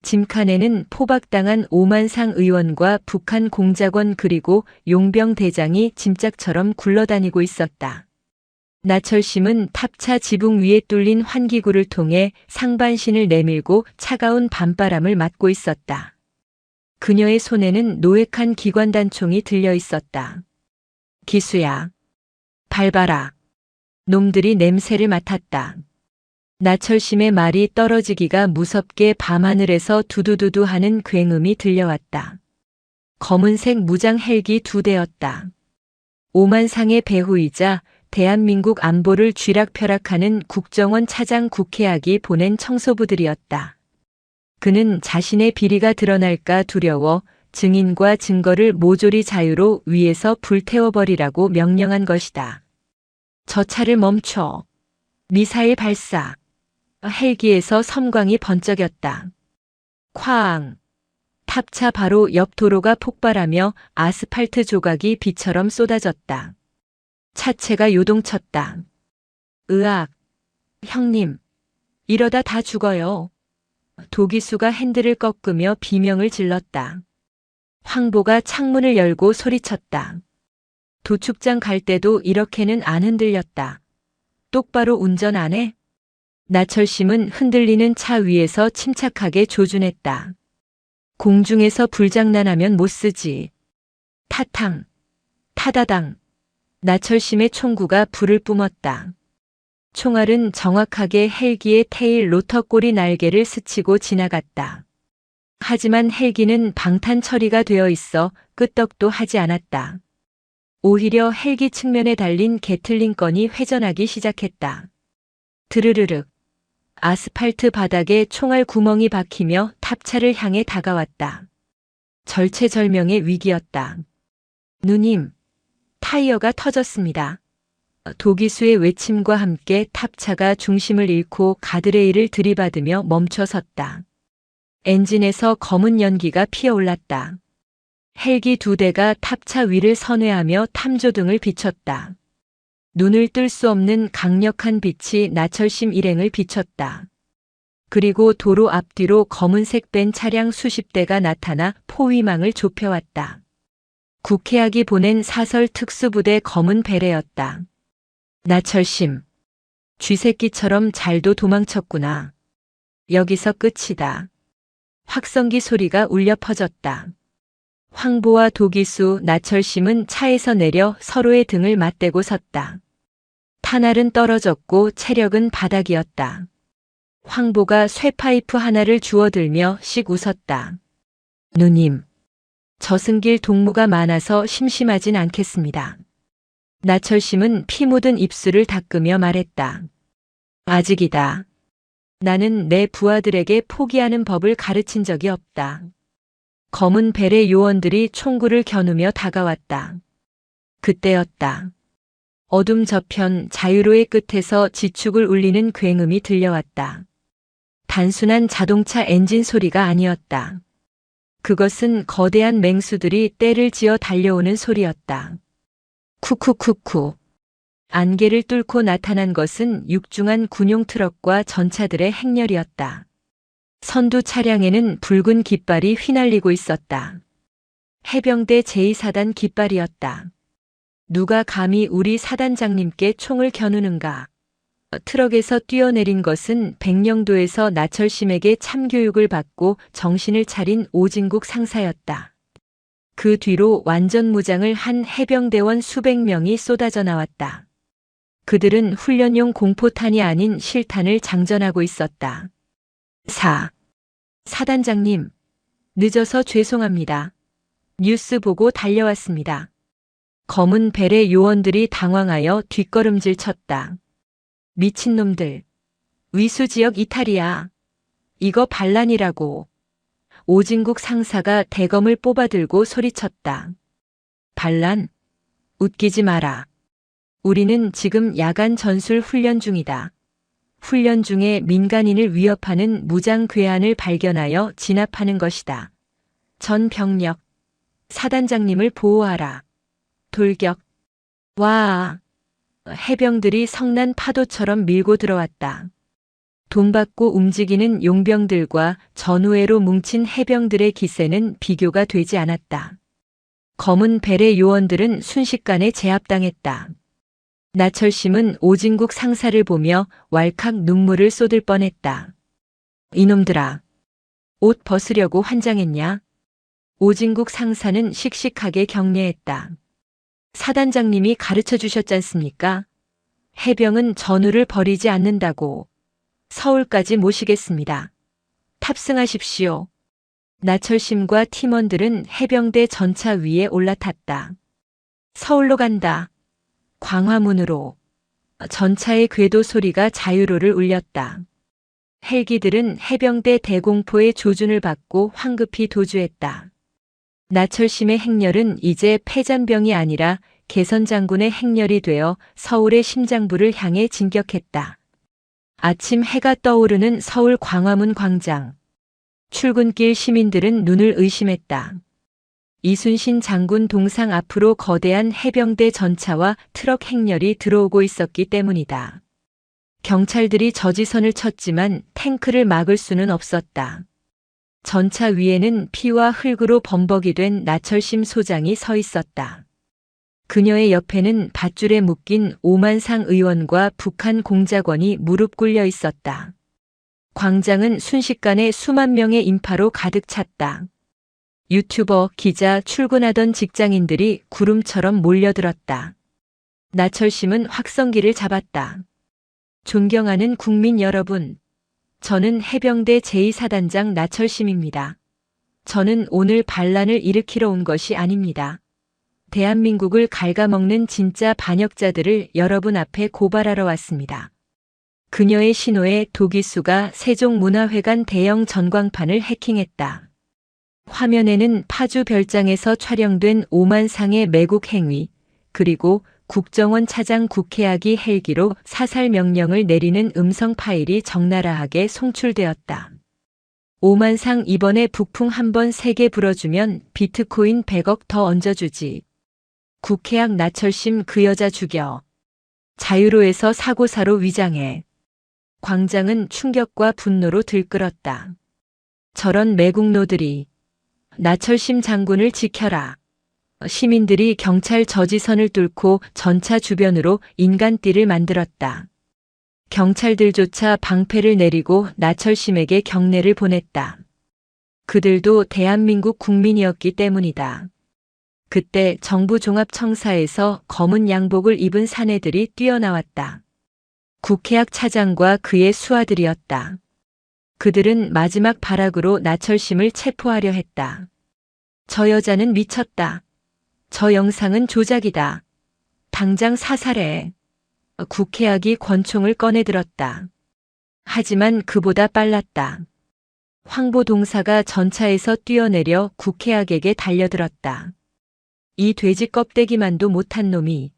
짐칸에는 포박당한 오만상 의원과 북한 공작원 그리고 용병 대장이 짐짝처럼 굴러다니고 있었다. 나철심은 탑차 지붕 위에 뚫린 환기구를 통해 상반신을 내밀고 차가운 밤바람을 맞고 있었다. 그녀의 손에는 노획한 기관단총이 들려 있었다. 기수야. 밟아라. 놈들이 냄새를 맡았다. 나철심의 말이 떨어지기가 무섭게 밤하늘에서 두두두두 하는 굉음이 들려왔다. 검은색 무장 헬기 2대였다. 오만상의 배후이자 대한민국 안보를 쥐락펴락하는 국정원 차장 국회학이 보낸 청소부들이었다. 그는 자신의 비리가 드러날까 두려워 증인과 증거를 모조리 자유로 위에서 불태워버리라고 명령한 것이다. 저 차를 멈춰. 미사일 발사. 헬기에서 섬광이 번쩍였다. 쾅. 탑차 바로 옆 도로가 폭발하며 아스팔트 조각이 비처럼 쏟아졌다. 차체가 요동쳤다. 으악. 형님. 이러다 다 죽어요. 도기수가 핸들을 꺾으며 비명을 질렀다. 황보가 창문을 열고 소리쳤다. 도축장 갈 때도 이렇게는 안 흔들렸다. 똑바로 운전 안 해? 나철심은 흔들리는 차 위에서 침착하게 조준했다. 공중에서 불장난하면 못 쓰지. 타탕. 타다당. 나철심의 총구가 불을 뿜었다. 총알은 정확하게 헬기의 테일 로터 꼬리 날개를 스치고 지나갔다. 하지만 헬기는 방탄 처리가 되어 있어 끄떡도 하지 않았다. 오히려 헬기 측면에 달린 게틀링건이 회전하기 시작했다. 드르르륵. 아스팔트 바닥에 총알 구멍이 박히며 탑차를 향해 다가왔다. 절체절명의 위기였다. 누님, 타이어가 터졌습니다. 도기수의 외침과 함께 탑차가 중심을 잃고 가드레일을 들이받으며 멈춰섰다. 엔진에서 검은 연기가 피어올랐다. 헬기 2대가 탑차 위를 선회하며 탐조등을 비췄다. 눈을 뜰 수 없는 강력한 빛이 나철심 일행을 비췄다. 그리고 도로 앞뒤로 검은색 밴 차량 수십 대가 나타나 포위망을 좁혀왔다. 국회학이 보낸 사설 특수부대 검은 베레였다. 나철심. 쥐새끼처럼 잘도 도망쳤구나. 여기서 끝이다. 확성기 소리가 울려 퍼졌다. 황보와 도기수, 나철심은 차에서 내려 서로의 등을 맞대고 섰다. 탄알은 떨어졌고 체력은 바닥이었다. 황보가 쇠파이프 하나를 주워들며 씩 웃었다. 누님, 저승길 동무가 많아서 심심하진 않겠습니다. 나철심은 피 묻은 입술을 닦으며 말했다. 아직이다. 나는 내 부하들에게 포기하는 법을 가르친 적이 없다. 검은 베레 요원들이 총구를 겨누며 다가왔다. 그때였다. 어둠 저편 자유로의 끝에서 지축을 울리는 굉음이 들려왔다. 단순한 자동차 엔진 소리가 아니었다. 그것은 거대한 맹수들이 떼를 지어 달려오는 소리였다. 쿠쿠쿠쿠. 안개를 뚫고 나타난 것은 육중한 군용 트럭과 전차들의 행렬이었다. 선두 차량에는 붉은 깃발이 휘날리고 있었다. 해병대 제2사단 깃발이었다. 누가 감히 우리 사단장님께 총을 겨누는가? 트럭에서 뛰어내린 것은 백령도에서 나철심에게 참교육을 받고 정신을 차린 오진국 상사였다. 그 뒤로 완전 무장을 한 해병대원 수백 명이 쏟아져 나왔다. 그들은 훈련용 공포탄이 아닌 실탄을 장전하고 있었다. 사단장님, 늦어서 죄송합니다. 뉴스 보고 달려왔습니다. 검은 베레 요원들이 당황하여 뒷걸음질 쳤다. 미친놈들. 위수지역 이탈이야. 이거 반란이라고. 오진국 상사가 대검을 뽑아들고 소리쳤다. 반란? 웃기지 마라. 우리는 지금 야간 전술 훈련 중이다. 훈련 중에 민간인을 위협하는 무장 괴한을 발견하여 진압하는 것이다. 전 병력. 사단장님을 보호하라. 돌격. 와. 해병들이 성난 파도처럼 밀고 들어왔다. 돈 받고 움직이는 용병들과 전우회로 뭉친 해병들의 기세는 비교가 되지 않았다. 검은 베레 요원들은 순식간에 제압당했다. 나철심은 오진국 상사를 보며 왈칵 눈물을 쏟을 뻔했다. 이놈들아, 옷 벗으려고 환장했냐? 오진국 상사는 씩씩하게 격려했다. 사단장님이 가르쳐 주셨잖습니까? 해병은 전우를 버리지 않는다고. 서울까지 모시겠습니다. 탑승하십시오. 나철심과 팀원들은 해병대 전차 위에 올라탔다. 서울로 간다. 광화문으로. 전차의 궤도 소리가 자유로를 울렸다. 헬기들은 해병대 대공포의 조준을 받고 황급히 도주했다. 나철심의 행렬은 이제 패잔병이 아니라 개선장군의 행렬이 되어 서울의 심장부를 향해 진격했다. 아침 해가 떠오르는 서울 광화문 광장. 출근길 시민들은 눈을 의심했다. 이순신 장군 동상 앞으로 거대한 해병대 전차와 트럭 행렬이 들어오고 있었기 때문이다. 경찰들이 저지선을 쳤지만 탱크를 막을 수는 없었다. 전차 위에는 피와 흙으로 범벅이 된 나철심 소장이 서 있었다. 그녀의 옆에는 밧줄에 묶인 오만상 의원과 북한 공작원이 무릎 꿇려 있었다. 광장은 순식간에 수만 명의 인파로 가득 찼다. 유튜버, 기자, 출근하던 직장인들이 구름처럼 몰려들었다. 나철심은 확성기를 잡았다. 존경하는 국민 여러분, 저는 해병대 제2사단장 나철심입니다. 저는 오늘 반란을 일으키러 온 것이 아닙니다. 대한민국을 갉아먹는 진짜 반역자들을 여러분 앞에 고발하러 왔습니다. 그녀의 신호에 도기수가 세종문화회관 대형 전광판을 해킹했다. 화면에는 파주 별장에서 촬영된 오만상의 매국 행위, 그리고 국정원 차장 국회하기 헬기로 사살 명령을 내리는 음성 파일이 적나라하게 송출되었다. 오만상 이번에 북풍 한번 세게 불어주면 비트코인 100억 더 얹어주지. 국회학 나철심 그 여자 죽여. 자유로에서 사고사로 위장해. 광장은 충격과 분노로 들끓었다. 저런 매국노들이. 나철심 장군을 지켜라. 시민들이 경찰 저지선을 뚫고 전차 주변으로 인간띠를 만들었다. 경찰들조차 방패를 내리고 나철심에게 경례를 보냈다. 그들도 대한민국 국민이었기 때문이다. 그때 정부 종합청사에서 검은 양복을 입은 사내들이 뛰어나왔다. 국회학 차장과 그의 수하들이었다. 그들은 마지막 발악으로 나철심을 체포하려 했다. 저 여자는 미쳤다. 저 영상은 조작이다. 당장 사살해. 국회학이 권총을 꺼내들었다. 하지만 그보다 빨랐다. 황보동사가 전차에서 뛰어내려 국회학에게 달려들었다. 이 돼지 껍데기만도 못한 놈이.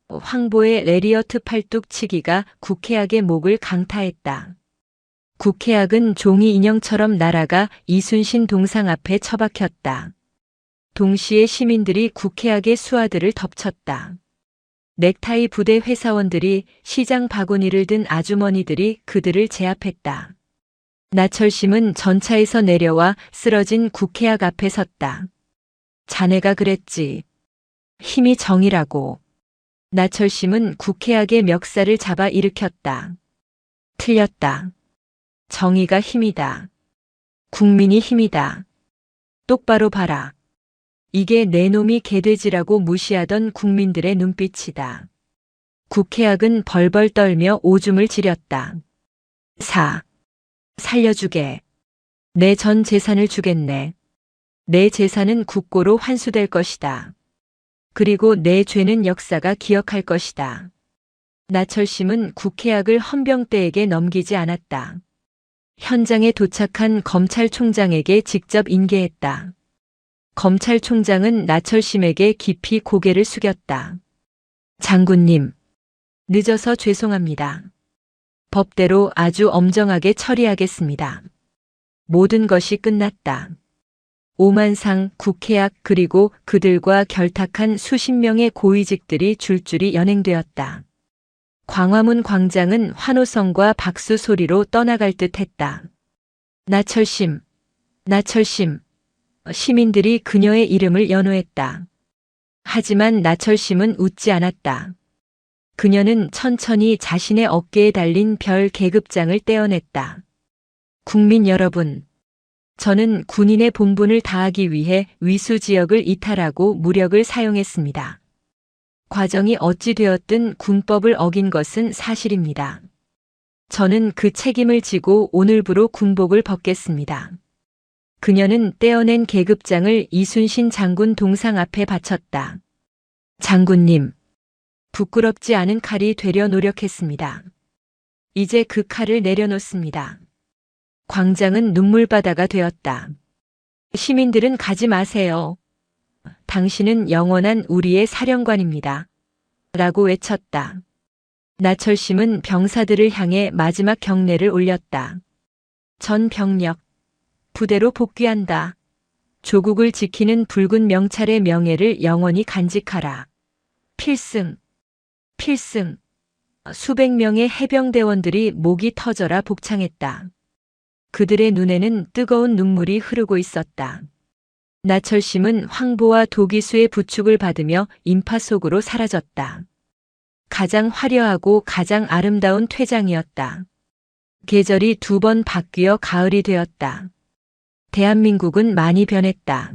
황보의 레리어트 팔뚝치기가 국회학의 목을 강타했다. 국회학은 종이 인형처럼 날아가 이순신 동상 앞에 처박혔다. 동시에 시민들이 국회학의 수하들을 덮쳤다. 넥타이 부대 회사원들이 시장 바구니를 든 아주머니들이 그들을 제압했다. 나철심은 전차에서 내려와 쓰러진 국회학 앞에 섰다. 자네가 그랬지. 힘이 정이라고. 나철심은 국회학의 멱살을 잡아 일으켰다. 틀렸다. 정의가 힘이다. 국민이 힘이다. 똑바로 봐라. 이게 내 놈이 개돼지라고 무시하던 국민들의 눈빛이다. 국회학은 벌벌 떨며 오줌을 지렸다. 살려주게. 내 전 재산을 주겠네. 내 재산은 국고로 환수될 것이다. 그리고 내 죄는 역사가 기억할 것이다. 나철심은 국회학을 헌병대에게 넘기지 않았다. 현장에 도착한 검찰총장에게 직접 인계했다. 검찰총장은 나철심에게 깊이 고개를 숙였다. 장군님, 늦어서 죄송합니다. 법대로 아주 엄정하게 처리하겠습니다. 모든 것이 끝났다. 오만상, 국회학 그리고 그들과 결탁한 수십 명의 고위직들이 줄줄이 연행되었다. 광화문 광장은 환호성과 박수 소리로 떠나갈 듯 했다. 나철심, 나철심. 시민들이 그녀의 이름을 연호했다. 하지만 나철심은 웃지 않았다. 그녀는 천천히 자신의 어깨에 달린 별 계급장을 떼어냈다. 국민 여러분, 저는 군인의 본분을 다하기 위해 위수 지역을 이탈하고 무력을 사용했습니다. 과정이 어찌 되었든 군법을 어긴 것은 사실입니다. 저는 그 책임을 지고 오늘부로 군복을 벗겠습니다. 그녀는 떼어낸 계급장을 이순신 장군 동상 앞에 바쳤다. 장군님, 부끄럽지 않은 칼이 되려 노력했습니다. 이제 그 칼을 내려놓습니다. 광장은 눈물바다가 되었다. 시민들은 가지 마세요. 당신은 영원한 우리의 사령관입니다. 라고 외쳤다. 나철심은 병사들을 향해 마지막 경례를 올렸다. 전 병력, 부대로 복귀한다. 조국을 지키는 붉은 명찰의 명예를 영원히 간직하라. 필승, 필승. 수백 명의 해병대원들이 목이 터져라 복창했다. 그들의 눈에는 뜨거운 눈물이 흐르고 있었다. 나철심은 황보와 도기수의 부축을 받으며 인파 속으로 사라졌다. 가장 화려하고 가장 아름다운 퇴장이었다. 계절이 2번 바뀌어 가을이 되었다. 대한민국은 많이 변했다.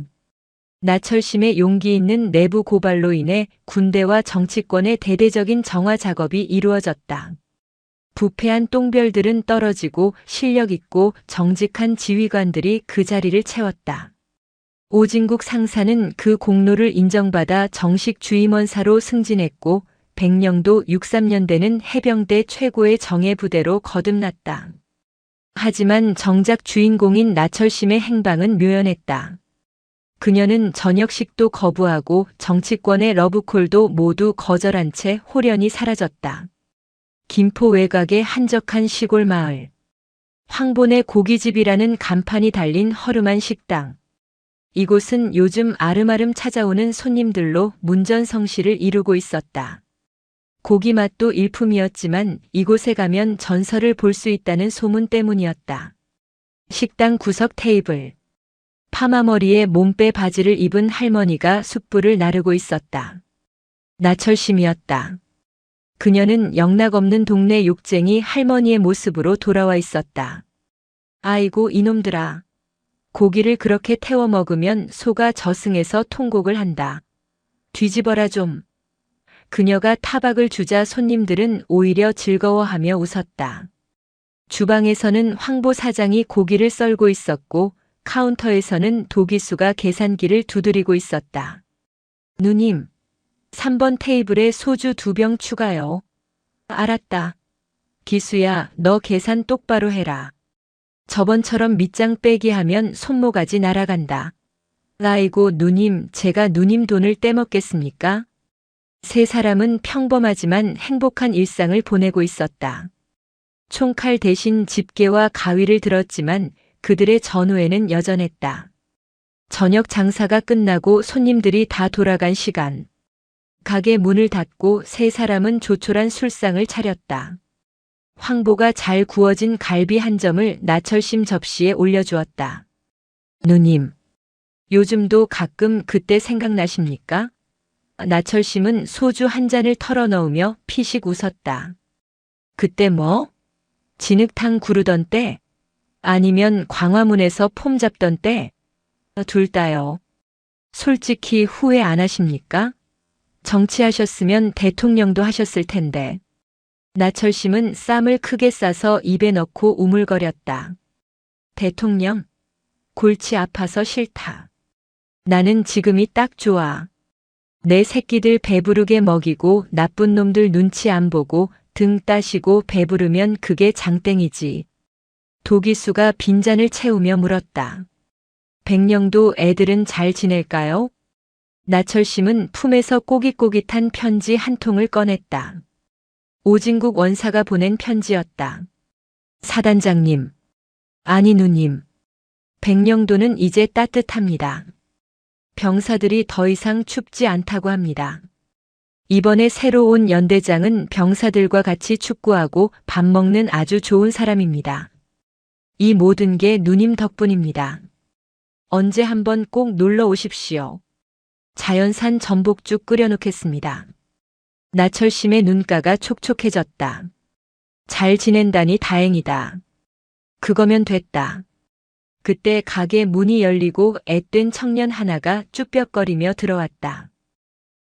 나철심의 용기 있는 내부 고발로 인해 군대와 정치권의 대대적인 정화 작업이 이루어졌다. 부패한 똥별들은 떨어지고 실력 있고 정직한 지휘관들이 그 자리를 채웠다. 오진국 상사는 그 공로를 인정받아 정식 주임원사로 승진했고 백령도 63년대는 해병대 최고의 정예부대로 거듭났다. 하지만 정작 주인공인 나철심의 행방은 묘연했다. 그녀는 저녁식도 거부하고 정치권의 러브콜도 모두 거절한 채 홀연히 사라졌다. 김포 외곽의 한적한 시골 마을. 황본의 고깃집이라는 간판이 달린 허름한 식당. 이곳은 요즘 아름아름 찾아오는 손님들로 문전성시를 이루고 있었다. 고기 맛도 일품이었지만 이곳에 가면 전설을 볼 수 있다는 소문 때문이었다. 식당 구석 테이블. 파마머리에 몸빼 바지를 입은 할머니가 숯불을 나르고 있었다. 나철심이었다. 그녀는 영락없는 동네 욕쟁이 할머니의 모습으로 돌아와 있었다. 아이고 이놈들아. 고기를 그렇게 태워 먹으면 소가 저승에서 통곡을 한다. 뒤집어라 좀. 그녀가 타박을 주자 손님들은 오히려 즐거워하며 웃었다. 주방에서는 황보 사장이 고기를 썰고 있었고 카운터에서는 도기수가 계산기를 두드리고 있었다. 누님, 3번 테이블에 소주 2병 추가요. 알았다. 기수야, 너 계산 똑바로 해라. 저번처럼 밑장 빼기 하면 손모가지 날아간다. 아이고 누님, 제가 누님 돈을 떼먹겠습니까? 세 사람은 평범하지만 행복한 일상을 보내고 있었다. 총칼 대신 집게와 가위를 들었지만 그들의 전후에는 여전했다. 저녁 장사가 끝나고 손님들이 다 돌아간 시간. 가게 문을 닫고 세 사람은 조촐한 술상을 차렸다. 황보가 잘 구워진 갈비 한 점을 나철심 접시에 올려주었다. 누님, 요즘도 가끔 그때 생각나십니까? 나철심은 소주 한 잔을 털어넣으며 피식 웃었다. 그때 뭐? 진흙탕 구르던 때? 아니면 광화문에서 폼 잡던 때? 둘 다요. 솔직히 후회 안 하십니까? 정치하셨으면 대통령도 하셨을 텐데. 나철심은 쌈을 크게 싸서 입에 넣고 우물거렸다. 대통령? 골치 아파서 싫다. 나는 지금이 딱 좋아. 내 새끼들 배부르게 먹이고 나쁜 놈들 눈치 안 보고 등 따시고 배부르면 그게 장땡이지. 도기수가 빈잔을 채우며 물었다. 백령도 애들은 잘 지낼까요? 나철심은 품에서 꼬깃꼬깃한 편지 한 통을 꺼냈다. 오진국 원사가 보낸 편지였다. 사단장님. 아니 누님. 백령도는 이제 따뜻합니다. 병사들이 더 이상 춥지 않다고 합니다. 이번에 새로 온 연대장은 병사들과 같이 축구하고 밥 먹는 아주 좋은 사람입니다. 이 모든 게 누님 덕분입니다. 언제 한번 꼭 놀러 오십시오. 자연산 전복죽 끓여놓겠습니다. 나철심의 눈가가 촉촉해졌다. 잘 지낸다니 다행이다. 그거면 됐다. 그때 가게 문이 열리고 앳된 청년 하나가 쭈뼛거리며 들어왔다.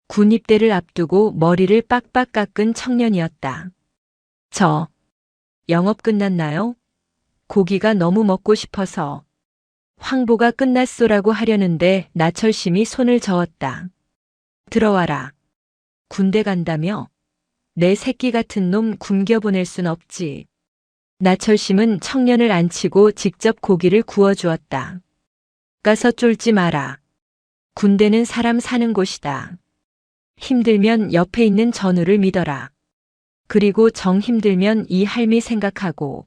군입대를 앞두고 머리를 빡빡 깎은 청년이었다. 저, 영업 끝났나요? 고기가 너무 먹고 싶어서. 황보가 끝났소라고 하려는데 나철심이 손을 저었다. 들어와라. 군대 간다며? 내 새끼 같은 놈 굶겨보낼 순 없지. 나철심은 청년을 앉히고 직접 고기를 구워주었다. 가서 쫄지 마라. 군대는 사람 사는 곳이다. 힘들면 옆에 있는 전우를 믿어라. 그리고 정 힘들면 이 할미 생각하고.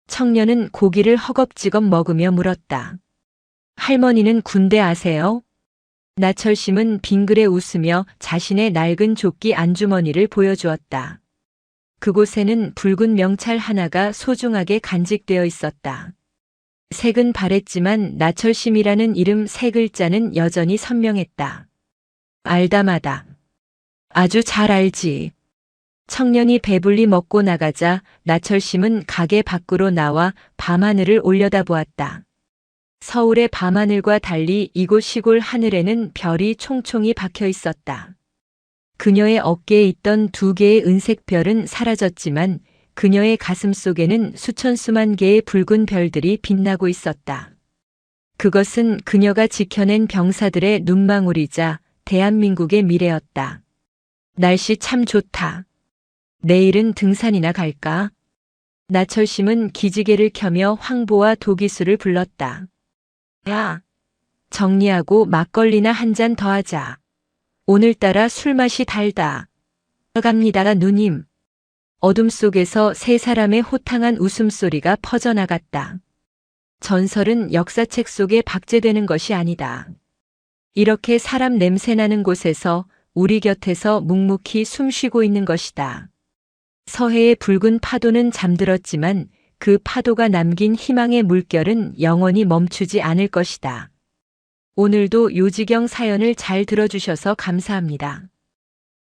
청년은 고기를 허겁지겁 먹으며 물었다. 할머니는 군대 아세요? 나철심은 빙그레 웃으며 자신의 낡은 조끼 안주머니를 보여주었다. 그곳에는 붉은 명찰 하나가 소중하게 간직되어 있었다. 색은 바랬지만 나철심이라는 이름 세 글자는 여전히 선명했다. 알다마다. 아주 잘 알지. 청년이 배불리 먹고 나가자 나철심은 가게 밖으로 나와 밤하늘을 올려다보았다. 서울의 밤하늘과 달리 이곳 시골 하늘에는 별이 총총히 박혀 있었다. 그녀의 어깨에 있던 2개의 은색 별은 사라졌지만 그녀의 가슴 속에는 수천 수만 개의 붉은 별들이 빛나고 있었다. 그것은 그녀가 지켜낸 병사들의 눈망울이자 대한민국의 미래였다. 날씨 참 좋다. 내일은 등산이나 갈까? 나철심은 기지개를 켜며 황보와 도기수를 불렀다. 야, 정리하고 막걸리나 한 잔 더 하자. 오늘따라 술맛이 달다. 갑니다, 누님. 어둠 속에서 세 사람의 호탕한 웃음소리가 퍼져나갔다. 전설은 역사책 속에 박제되는 것이 아니다. 이렇게 사람 냄새나는 곳에서 우리 곁에서 묵묵히 숨쉬고 있는 것이다. 서해의 붉은 파도는 잠들었지만 그 파도가 남긴 희망의 물결은 영원히 멈추지 않을 것이다. 오늘도 요지경 사연을 잘 들어주셔서 감사합니다.